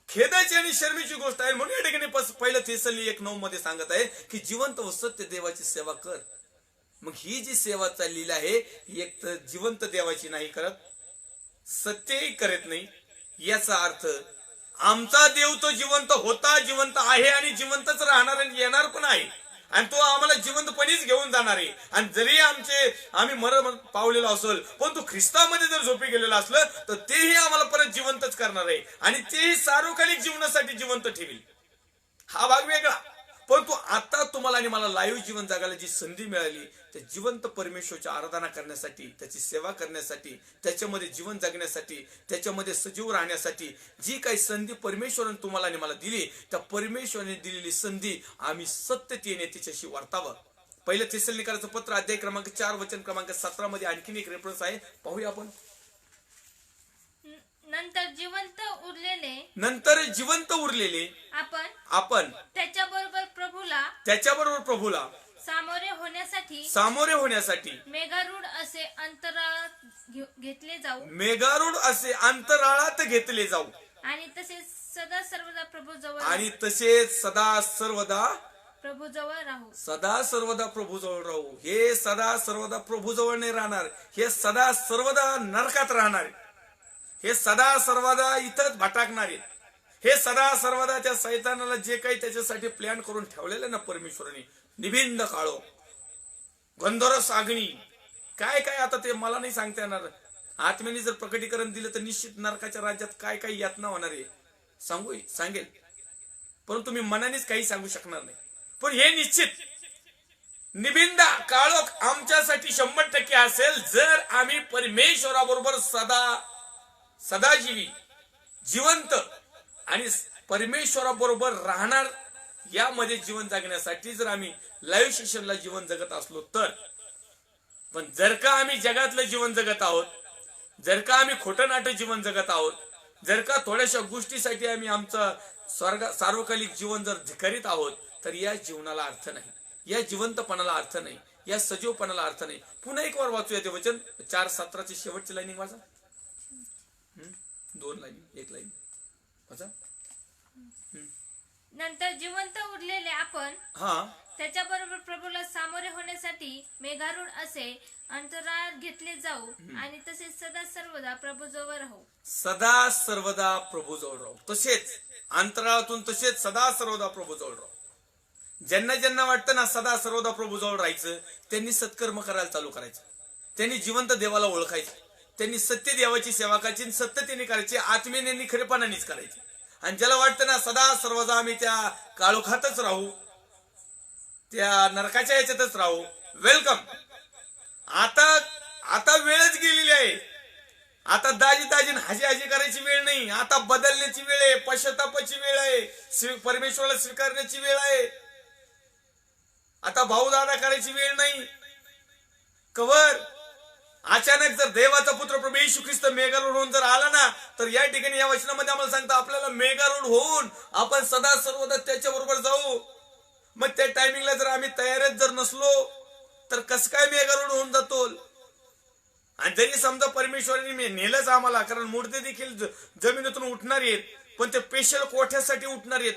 खेदाची आणि शर्मीची गोष्ट आहे. म्हणून या ठिकाणी पहिलं थेसली 1:9 मध्ये सांगत आहे की जिवंत व सत्य देवाची सेवा कर. मग ही जी सेवा चाललेली आहे ही एक तर जिवंत देवाची नाही करत, सत्यही करत नाही. याचा अर्थ आमचा देव तो जिवंत होता, जिवंत आहे आणि जिवंतच राहणार आणि येणार पण आहे. आणि तो आम्हाला जिवंतपणीच घेऊन जाणार आहे. आणि जरी आम्ही मरण पावलेलो असेल, पण तो ख्रिस्तामध्ये जर झोपी गेलेला असलं तर तेही आम्हाला परत जिवंतच करणार आहे आणि तेही सार्वकालिक जीवनासाठी जिवंत ठेवील. हा भाग वेगळा. परंतु आता तुम्हाला आणि मला लाईव्ह जीवन जगायला जी संधी मिळाली, त्या जिवंत परमेश्वराची आराधना करण्यासाठी, त्याची सेवा करण्यासाठी, त्याच्यामध्ये जीवन जगण्यासाठी, त्याच्यामध्ये सजीव राहण्यासाठी जी काही संधी परमेश्वराने तुम्हाला आणि मला दिली, त्या परमेश्वराने दिलेली संधी आम्ही सत्यतेने तिच्याशी वर्तावं. पहिलं थेसलोनिकरांचं पत्र अध्याय क्रमांक 4 वचन क्रमांक 17 मध्ये आणखीन एक रेफरन्स आहे, पाहूया आपण. नंतर जिवंत उरलेले आपण त्याच्याबरोबर प्रभूला सामोरे होण्यासाठी मेघारूढ असे अंतराळात घेतले जाऊ आणि तसेच सदा सर्वदा प्रभूजवळ राहू सदा सर्वदा प्रभूजवळ राहू. हे सदा सर्वदा प्रभूजवळ नाही राहणार, हे सदा सर्वदा नरकात राहणार, हे सदा सर्वदा इथंच भटकणारे, हे सदा सर्वदा त्या सैतानाला जे काही त्याच्यासाठी प्लॅन करून ठेवलेलं ना परमेश्वराने, निभिंद काळो, गंधर्व अग्नी, काय काय आता ते मला नाही सांगता येणार. आत्म्याने जर प्रकटीकरण दिलं तर निश्चित नरकाच्या राज्यात काय काय यातना होणार आहे सांगेल, परंतु मी मनानेच काही सांगू शकणार नाही. पण हे निश्चित निबिंद काळोख आमच्यासाठी 100% असेल जर आम्ही परमेश्वराबरोबर सदाजीवी जिवंत आणि परमेश्वराबरोबर राहणार यामध्ये जीवन जगण्यासाठी जर आम्ही लाईव्ह सेशनला जीवन जगत असलो तर. पण जर का आम्ही जगातलं जीवन जगत आहोत, जर का आम्ही खोटं नाटं जीवन जगत आहोत, जर का थोड्याशा गोष्टीसाठी आम्ही आमचं सार्वकालिक जीवन जर धिक्कारीत आहोत, तर या जीवनाला अर्थ नाही, या जिवंतपणाला अर्थ नाही, या सजीवपणाला अर्थ नाही. पुन्हा एक वार वाचूया ते वचन 4:17 शेवटची लाईनिंग वाचा. 2 लाईन 1 लाईन वाचा. नंतर जिवंत उरलेले आपण त्याच्याबरोबर प्रभूला सामोरे होण्यासाठी मेघारूढ असे अंतराळात घेतले जाऊ आणि तसेच सदा सर्वदा प्रभूजवळ राहू. सदा सर्वदा प्रभूजवळ राहू. तसेच अंतराळातून तसेच सदा सर्वदा प्रभूजवळ राहू. ज्यांना ज्यांना वाटतं ना सदा सर्वदा प्रभूजवळ राहायचं, त्यांनी सत्कर्म करायला चालू करायचं, त्यांनी जिवंत देवाला ओळखायचं, त्यांनी सत्य देवाची सेवा करायची, सत्यतेने करायची, आत्मेने खरेपणानेच करायची. आणि ज्याला वाटतं ना सदा सर्वदा आम्ही त्या काळोखातच राहू, त्या नरकाच्या याच्यातच राहू, वेलकम. आता वेळच गेलेली आहे. आता दाजी हाजी करायची वेळ नाही, आता बदलण्याची वेळ आहे, पश्चातापाची वेळ आहे, परमेश्वराला स्वीकारण्याची वेळ आहे. आता भाऊ दादा करायची वेळ नाही. कवर अचानक जर देवाचा पुत्र प्रभू येशू ख्रिस्त मेघारूढ होऊन जर आला ना, तर या ठिकाणी या वचनामध्ये आम्हाला सांगता आपल्याला मेघारूढ होऊन आपण सदा सर्वदा त्याच्या बरोबर जाऊ. मग त्या टायमिंगला जर आम्ही तयारीत जर नसलो तर कसं काय मेघारूढ होऊन जातो. आणि जरी समजा परमेश्वराने नेलंच आम्हाला, कारण मूर्ती देखील जमिनीतून उठणार आहेत, पण ते स्पेशल कोठ्यासाठी उठणार आहेत.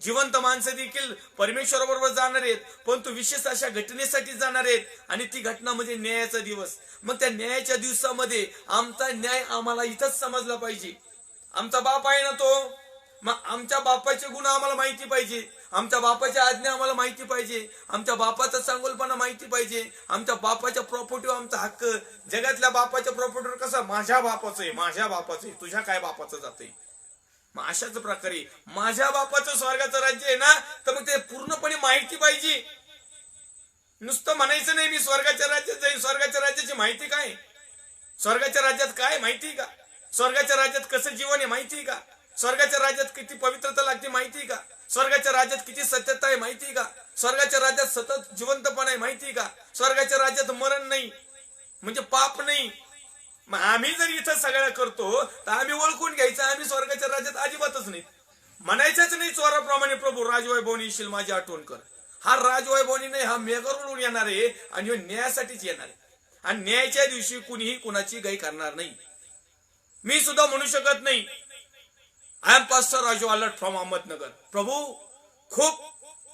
जिवंत माणसं देखील परमेश्वराबरोबर जाणार आहेत, परंतु विशेष अशा घटनेसाठी जाणार आहेत. आणि ती घटना म्हणजे न्यायाचा दिवस. मग त्या न्यायाच्या दिवसामध्ये आमचा न्याय आम्हाला इथंच समजला पाहिजे. आमचा बाप आहे ना तो, मग आमच्या बापाचे गुण आम्हाला माहिती पाहिजे, आमच्या बापाच्या आज्ञा आम्हाला माहिती पाहिजे, आमच्या बापाचा चांगुलपणा माहिती पाहिजे, आमच्या बापाच्या प्रॉपर्टीवर आमचा हक्क. जगातल्या बापाच्या प्रॉपर्टीवर कसं माझ्या बापाचं आहे, माझ्या बापाचं आहे, तुझ्या काय बापाचं जाते. मग अशाच प्रकारे माझ्या बापाचं स्वर्गाचं राज्य आहे ना, तर मग ते पूर्णपणे माहिती पाहिजे. नुसतं म्हणायचं नाही मी स्वर्गाच्या राज्यात जाईल. स्वर्गाच्या राज्याची माहिती काय, स्वर्गाच्या राज्यात काय माहिती का, स्वर्गाच्या राज्यात कसं जीवन आहे माहिती का, स्वर्गाच्या राज्यात किती पवित्रता लागते माहिती का, स्वर्गाच्या राज्यात किती सत्यता आहे माहिती का, स्वर्गाच्या राज्यात सतत जिवंतपणा आहे माहिती का, स्वर्गाच्या राज्यात मरण नाही म्हणजे पाप नाही. मग आम्ही जर इथं सगळं करतो तर आम्ही ओळखून घ्यायचं आम्ही स्वर्गाच्या राज्यात अजिबातच नाही. म्हणायचंच नाही चोराप्रमाणे प्रभू राजवैभवनी येशील माझी आठवण कर. हा राजवैभवनी नाही, हा मेघारूढ येणार आहे आणि ह्यो न्यायासाठीच येणार आहे. आणि न्यायाच्या दिवशी कुणीही कुणाची गाई करणार नाही. मी सुद्धा म्हणू शकत नाही I am pastor Raju Alert from Ahmednagar. प्रभू खूप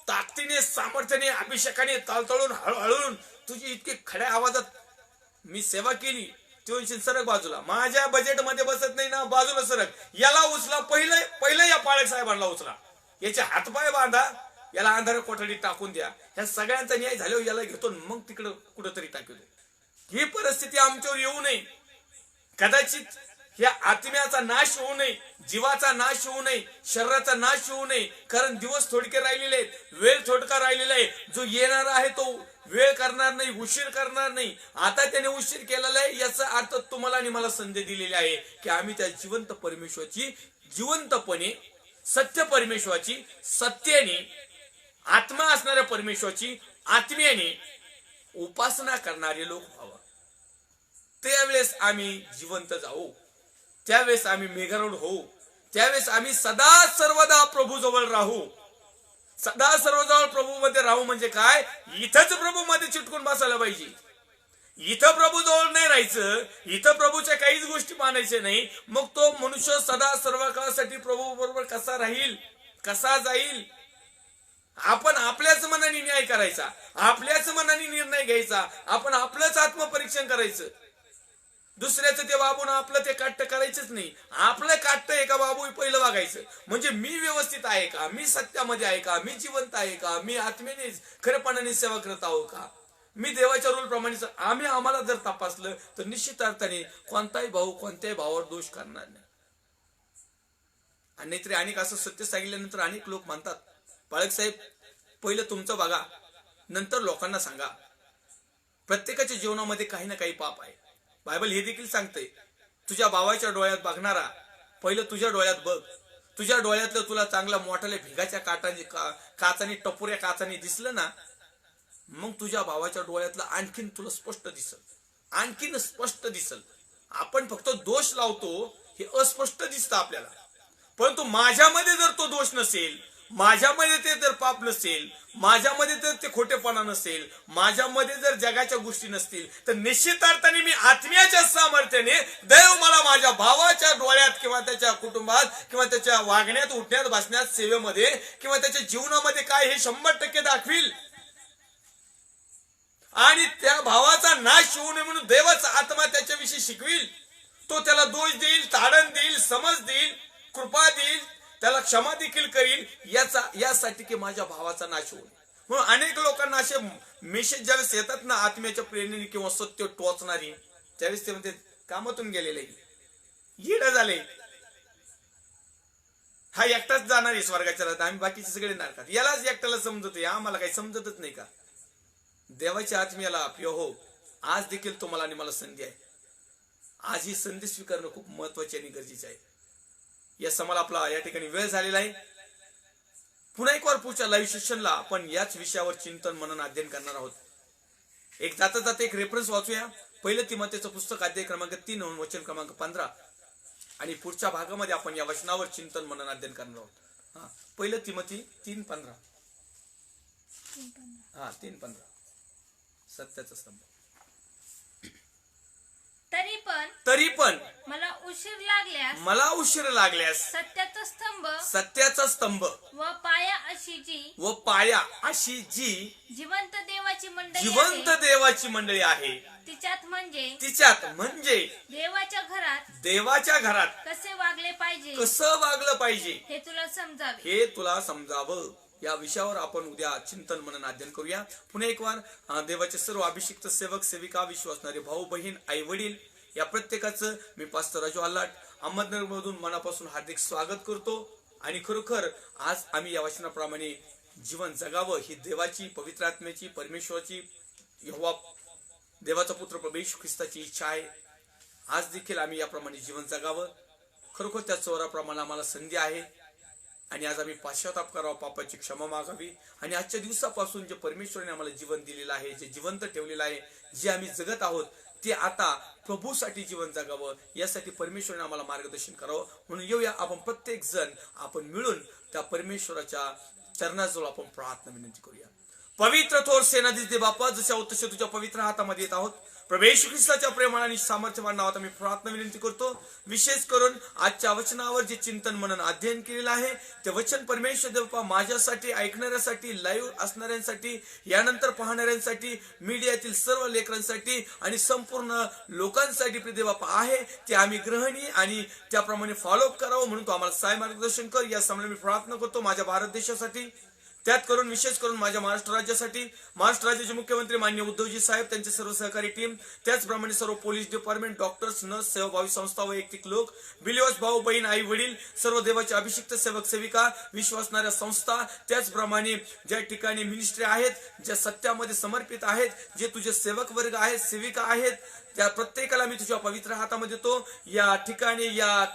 ताकदीने, सामर्थ्याने, अभिषेकाने, तळतळून, हळूहळून तुझी इतकी खड्या आवाजात मी सेवा केली. सरक बाजूला, माझ्या बजेट मध्ये बसत नाही ना, बाजूला सरक. याला उचला, पहिलं या पाळक साहेबांना उचला, याचे हातपाय बांधा, याला अंधार कोठडीत टाकून द्या. ह्या सगळ्यांचा न्याय झाल्यावर याला घेतो मग तिकडं कुठंतरी टाकतो. ही परिस्थिती आमच्यावर येऊ नये. कदाचित या आत्म्याचा नाश होऊ नये, जीवाचा नाश होऊ नये, शरीराचा नाश होऊ नये. कारण दिवस थोडके राहिलेले आहेत, वेळ थोडका राहिलेला आहे. जो येणार आहे तो वेळ करणार नाही, उशीर करणार नाही. आता त्याने उशीर केलेला आहे, याचा अर्थ तुम्हाला आणि मला संधी दिलेली आहे की आम्ही त्या जिवंत परमेश्वराची जिवंतपणे, सत्य परमेश्वराची सत्याने, आत्मा असणाऱ्या परमेश्वराची आत्म्याने उपासना करणारे लोक व्हावं. त्यावेळेस आम्ही जिवंत जाऊ, त्यावेळेस आम्ही मेघारूढ होऊ, त्यावेळेस आम्ही सदा सर्वदा प्रभू जवळ राहू. सदा सर्वजवळ प्रभू मध्ये राहू म्हणजे काय? इथंच प्रभू मध्ये चिटकून बसायला पाहिजे. इथं प्रभू जवळ नाही राहायचं, इथं प्रभूच्या काहीच गोष्टी मानायच्या नाही. मग तो मनुष्य सदा सर्व काळासाठी प्रभू बरोबर कसा राहील, कसा जाईल? आपण आपल्याच मनाने न्याय करायचा, आपल्याच मनाने निर्णय घ्यायचा, आपण आपलंच आत्मपरीक्षण करायचं. दुसऱ्याचं ते बाबून आपलं ते काट्ट करायचंच नाही. आपलं काट्ट एका बाबू पहिलं वागायचं. म्हणजे मी व्यवस्थित आहे का, मी सत्यामध्ये आहे का, मी जिवंत आहे का, मी आत्मेने खरेपणाने सेवा करत आहो का, मी देवाच्या रूल प्रमाणे आम्हाला जर तपासलं तर निश्चित अर्थाने कोणताही भाऊ कोणत्याही भावावर दोष करणार नाही. आणि नाहीतरी अनेक असं सत्य सांगितल्यानंतर अनेक लोक म्हणतात, बाळक साहेब पहिलं तुमचं बघा, नंतर लोकांना सांगा. प्रत्येकाच्या जीवनामध्ये काही ना काही पाप आहे. बायबल हे देखील सांगते, तुझ्या भावाच्या डोळ्यात बघणारा पहिलं तुझ्या डोळ्यात बघ. तुझ्या डोळ्यातलं तुला चांगला मोठाल्या भिगाच्या काचाने टपुऱ्या काचाने दिसलं ना, मग तुझ्या भावाच्या डोळ्यातलं आणखीन तुला स्पष्ट दिसल, आणखीन स्पष्ट दिसल. आपण फक्त दोष लावतो, हे अस्पष्ट दिसतं आपल्याला. परंतु माझ्यामध्ये जर तो दोष नसेल, माझ्यामध्ये ते जर पाप नसेल, माझ्यामध्ये जर ते खोटेपणा नसेल, माझ्यामध्ये जर जगाच्या गोष्टी नसतील, तर निश्चित अर्थाने मी आत्म्याच्या सामर्थ्याने देव मला माझ्या भावाच्या डोळ्यात किंवा त्याच्या कुटुंबात किंवा त्याच्या वागण्यात, उठण्यात, बसण्यात, सेवेमध्ये किंवा त्याच्या जीवनामध्ये काय हे 100% दाखवील. आणि त्या भावाचा नाश होऊ नये म्हणून देवाचा आत्मा त्याच्याविषयी शिकविल. तो त्याला दोष देईल, ताडण देईल, समज देईल, कृपा देईल, त्याला क्षमा देखील करील, यासाठी की माझ्या भावाचा नाश होऊ नये. म्हणून अनेक लोकांना असे मेसेज ज्यावेळेस येतात ना, आत्म्याच्या प्रेरणेने किंवा सत्य टोचणारी, त्यावेळेस ते म्हणते कामातून गेलेले, येड झाले, हा एकटाच जाणार आहे स्वर्गाच्या राहत, आम्ही बाकीचे सगळे नरकात. यालाच एकट्याला समजत, आम्हाला काही समजतच नाही का? देवाच्या आत्म्याला हो, आज देखील तुम्हाला आणि मला संधी आहे. आज ही संधी स्वीकारणं खूप महत्वाची आणि गरजेची आहे. या समाला आपला या ठिकाणी वेळ झालेला आहे. पुन्हा एक वार पुढच्या लाईव्ह सेशनला आपण याच विषयावर चिंतन मनन अध्ययन करणार आहोत. एक जाता जाता एक रेफरन्स वाचूया. पहिलं तिमोथेचं पुस्तक अध्याय क्रमांक 3 वचन क्रमांक 15 आणि पुढच्या भागामध्ये आपण या वचनावर चिंतन मनन अध्ययन करणार आहोत. पहिलं तिमोथी 3:15. 3:15 सत्याचा स्तंभ. तरी पण मला उशीर लागल्यास सत्याचा स्तंभ व पाया अशी जी जिवंत देवाची मंडळी आहे, तिच्यात म्हणजे देवाच्या घरात कसं वागलं पाहिजे हे तुला समजावं. या विषयावर आपण उद्या चिंतन मनन अध्ययन करूया. पुन्हा एक वार देवाचे सर्व अभिषिक्त सेवक सेविका, विश्वासणारे भाऊ बहीण, आई वडील या प्रत्येकाचं मी पास्टर राजू आल्हाट अहमदनगर मधून मनापासून हार्दिक स्वागत करतो. आणि खरोखर आज आम्ही या वचनाप्रमाणे जीवन जगावं ही देवाची, पवित्र आत्म्याची, परमेश्वराची, यहोवा देवाचा पुत्र प्रभू येशू ख्रिस्ताची इच्छा आहे. आज देखील आम्ही याप्रमाणे जीवन जगावं. खरोखर त्या चोराप्रमाणे आम्हाला संधी आहे. आणि आज आम्ही पाश्चाताप करावा, पापाची क्षमा मागावी. आणि आजच्या दिवसापासून जे परमेश्वराने आम्हाला जीवन दिलेलं आहे, जे जिवंत ठेवलेलं आहे, जे आम्ही जगत आहोत, ते आता प्रभूसाठी जीवन जगावं, यासाठी परमेश्वराने आम्हाला मार्गदर्शन करावं. म्हणून येऊया आपण प्रत्येक जण आपण मिळून त्या परमेश्वराच्या चरणाजवळ आपण प्रार्थना विनंती करूया. पवित्र थोर सेनाधीश दे बापा, जसे तसे तुझ्या पवित्र हातामध्ये येत आहोत. प्रभू येशू ख्रिस्ताच्या प्रेमाने आणि सामर्थ्यवान नावात आम्ही प्रार्थना विनंती करतो. विशेष करून आजच्या वचनावर जे चिंतन मनन अध्ययन केलेलं आहे, ते वचन परमेश्वर देवा माझ्यासाठी, ऐकणाऱ्यासाठी, लाईव्ह असणाऱ्यांसाठी, यानंतर पाहणाऱ्यांसाठी, मीडियातील सर्व लेकरांसाठी आणि संपूर्ण लोकांसाठी प्रिय बापा आहे, ते आम्ही ग्रहणी आणि त्याप्रमाणे फॉलोअप करावं म्हणून तो आम्हाला सहाय्य मार्गदर्शन कर. या समोर मी प्रार्थना करतो माझ्या भारत देशासाठी, त्यात करून विशेष करून माझ्या महाराष्ट्र राज्यासाठी, महाराष्ट्र राज्याचे मुख्यमंत्री माननीय उद्धवजी साहेब, त्यांचे सर्व सहकारी टीम, त्याचप्रमाणे सर्व पोलीस डिपार्टमेंट, डॉक्टर्स, नर्स, सेवाभावी संस्था, वैयक्तिक लोक, बिलिवर्स भाऊ बहीण, आई वडील, सर्व देवाचे अभिषिक्त सेवक सेविका, विश्वासणाऱ्या संस्था, त्याचप्रमाणे ज्या ठिकाणी मिनिस्ट्री आहेत, ज्या सत्यामध्ये समर्पित आहेत, जे तुझे सेवक वर्ग आहेत, सेविका आहेत, त्या प्रत्येकाला मी तुझ्या पवित्र हातामध्ये देतो. या ठिकाणी या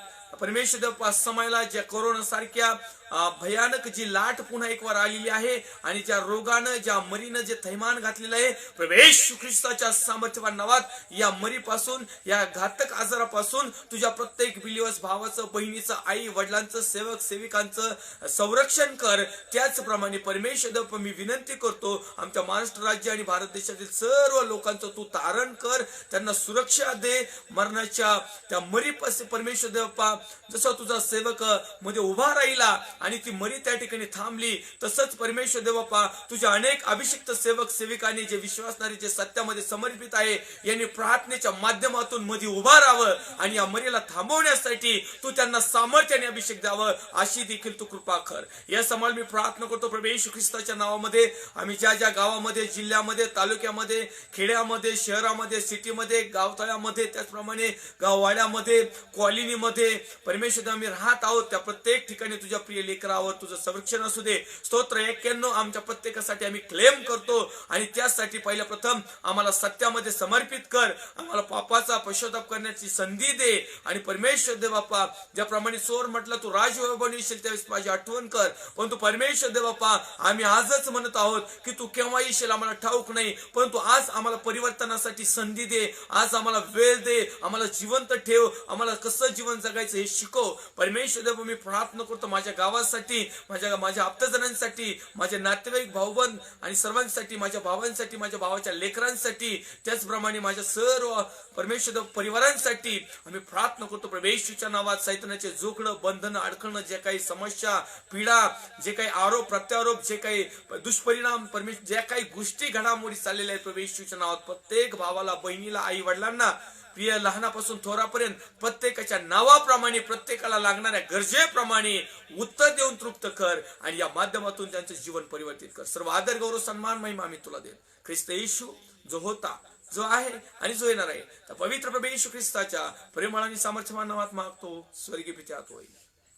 परमेश्वर समयाला ज्या कोरोना सारख्या भयानक जी लाट पुन्हा एक वार आलेली आहे आणि ज्या रोगानं ज्या मरीनं जे थैमान घातलेलं आहे, प्रभू येशू ख्रिस्ताच्या सामर्थ्यवान नावात या मरीपासून या घातक आजारापासून तुझ्या प्रत्येक बिलिवस भावाचं, बहिणीचं, आई वडिलांचं, सेवक सेविकांचं संरक्षण कर. त्याचप्रमाणे परमेश्वर मी विनंती करतो, आमच्या महाराष्ट्र राज्य आणि भारत देशातील सर्व लोकांचं तू तारण कर, त्यांना सुरक्षा दे. मरणाच्या त्या मरीपासून परमेश्वर बाप्पा जसं तुझा सेवक मध्ये उभा राहिला आणि ती मरी त्या ठिकाणी थांबली, तसंच परमेश्वर बाप्पा तुझ्या अनेक अभिषिक्त सेवक सेविकांनी जे विश्वासणारे जे सत्यामध्ये समर्पित आहे यांनी प्रार्थनेच्या माध्यमातून मध्ये उभा राहावं आणि या मरीला थांबवण्यासाठी तू त्यांना सामर्थ्याने अभिषेक द्यावं, अशी देखील तू कृपा कर. या समाल मी प्रार्थना करतो प्रभू येशू ख्रिस्ताच्या नावामध्ये. आम्ही ज्या ज्या गावामध्ये, जिल्ह्यामध्ये, तालुक्यामध्ये, खेड्यामध्ये, शहरामध्ये, सिटीमध्ये, गावतळ्यामध्ये, त्याचप्रमाणे गाववाड्यामध्ये, कॉलनीमध्ये परमेश्वर आम्ही राहत आहोत, त्या प्रत्येक ठिकाणी तुझ्या प्रिय लेकरावर तुझं संरक्षण असू दे. स्तोत्र 91 आमच्या प्रत्येकासाठी आम्ही क्लेम करतो आणि त्यासाठी पहिल्या प्रथम आम्हाला सत्यामध्ये समर्पित कर. आम्हाला पापाचा पश्चाताप करण्याची संधी दे आणि परमेश्वर दे बाप्पा, ज्याप्रमाणे सोर म्हटलं तू राजवैभव बनवशील त्यावेळेस माझी आठवण कर. परंतु परमेश्वर दे बाप्पा, आम्ही आजच म्हणत आहोत की तू केव्हा येशील आम्हाला ठाऊक नाही, परंतु आज आम्हाला परिवर्तनासाठी संधी दे. आज आम्हाला वेळ दे, आम्हाला जिवंत ठेव, आम्हाला कसं जीवन जगायचं हे शिकव. परमेश्वर देव मी प्रार्थना करतो माझ्या गावासाठी, माझ्या आप्तजनांसाठी, माझे नातेवाईक भाऊबंद आणि सर्वांसाठी, माझ्या भावांसाठी, माझ्या भावाच्या लेकरांसाठी, त्याचप्रमाणे माझ्या सर्व परमेश्वर परिवारांसाठी आम्ही प्रार्थना करतो. परमेश्वरच्या नावात सैतानाचे जोखडं, बंधन, अडकणं, जे काही समस्या, पीडा, जे काही आरोप प्रत्यारोप, जे काही दुष्परिणाम, परमेश्वर ज्या काही गोष्टी घडामोडी चाललेल्या आहेत परमेश्वरच्या नावात प्रत्येक भावाला, बहिणीला, आई वडिलांना, प्रिय लहानापासून थोरापर्यंत प्रत्येकाच्या नावाप्रमाणे, प्रत्येकाला लागणाऱ्या गरजेप्रमाणे उत्तर देऊन तृप्त कर आणि या माध्यमातून त्यांचं जीवन परिवर्तित कर. सर्व आदर, गौरव, सन्मान, महिमा आम्ही तुला देत. ख्रिस्त येशू जो होता, जो आहे आणि जो येणार आहे, त्या पवित्र प्रभू येशू ख्रिस्ताच्या प्रेमळ आणि सामर्थ्यवान नावात मागतो, स्वर्गीय पित्यात होईल.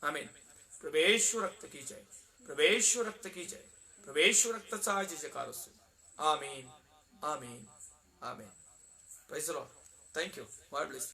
आमेन. प्रभू येशू रक्त की जय, प्रभू येशू रक्त की जय, प्रभू येशू रक्ताचा जयकार असो. आमीन, आमीन, आमीन. Praise the Lord. Thank you. God bless you.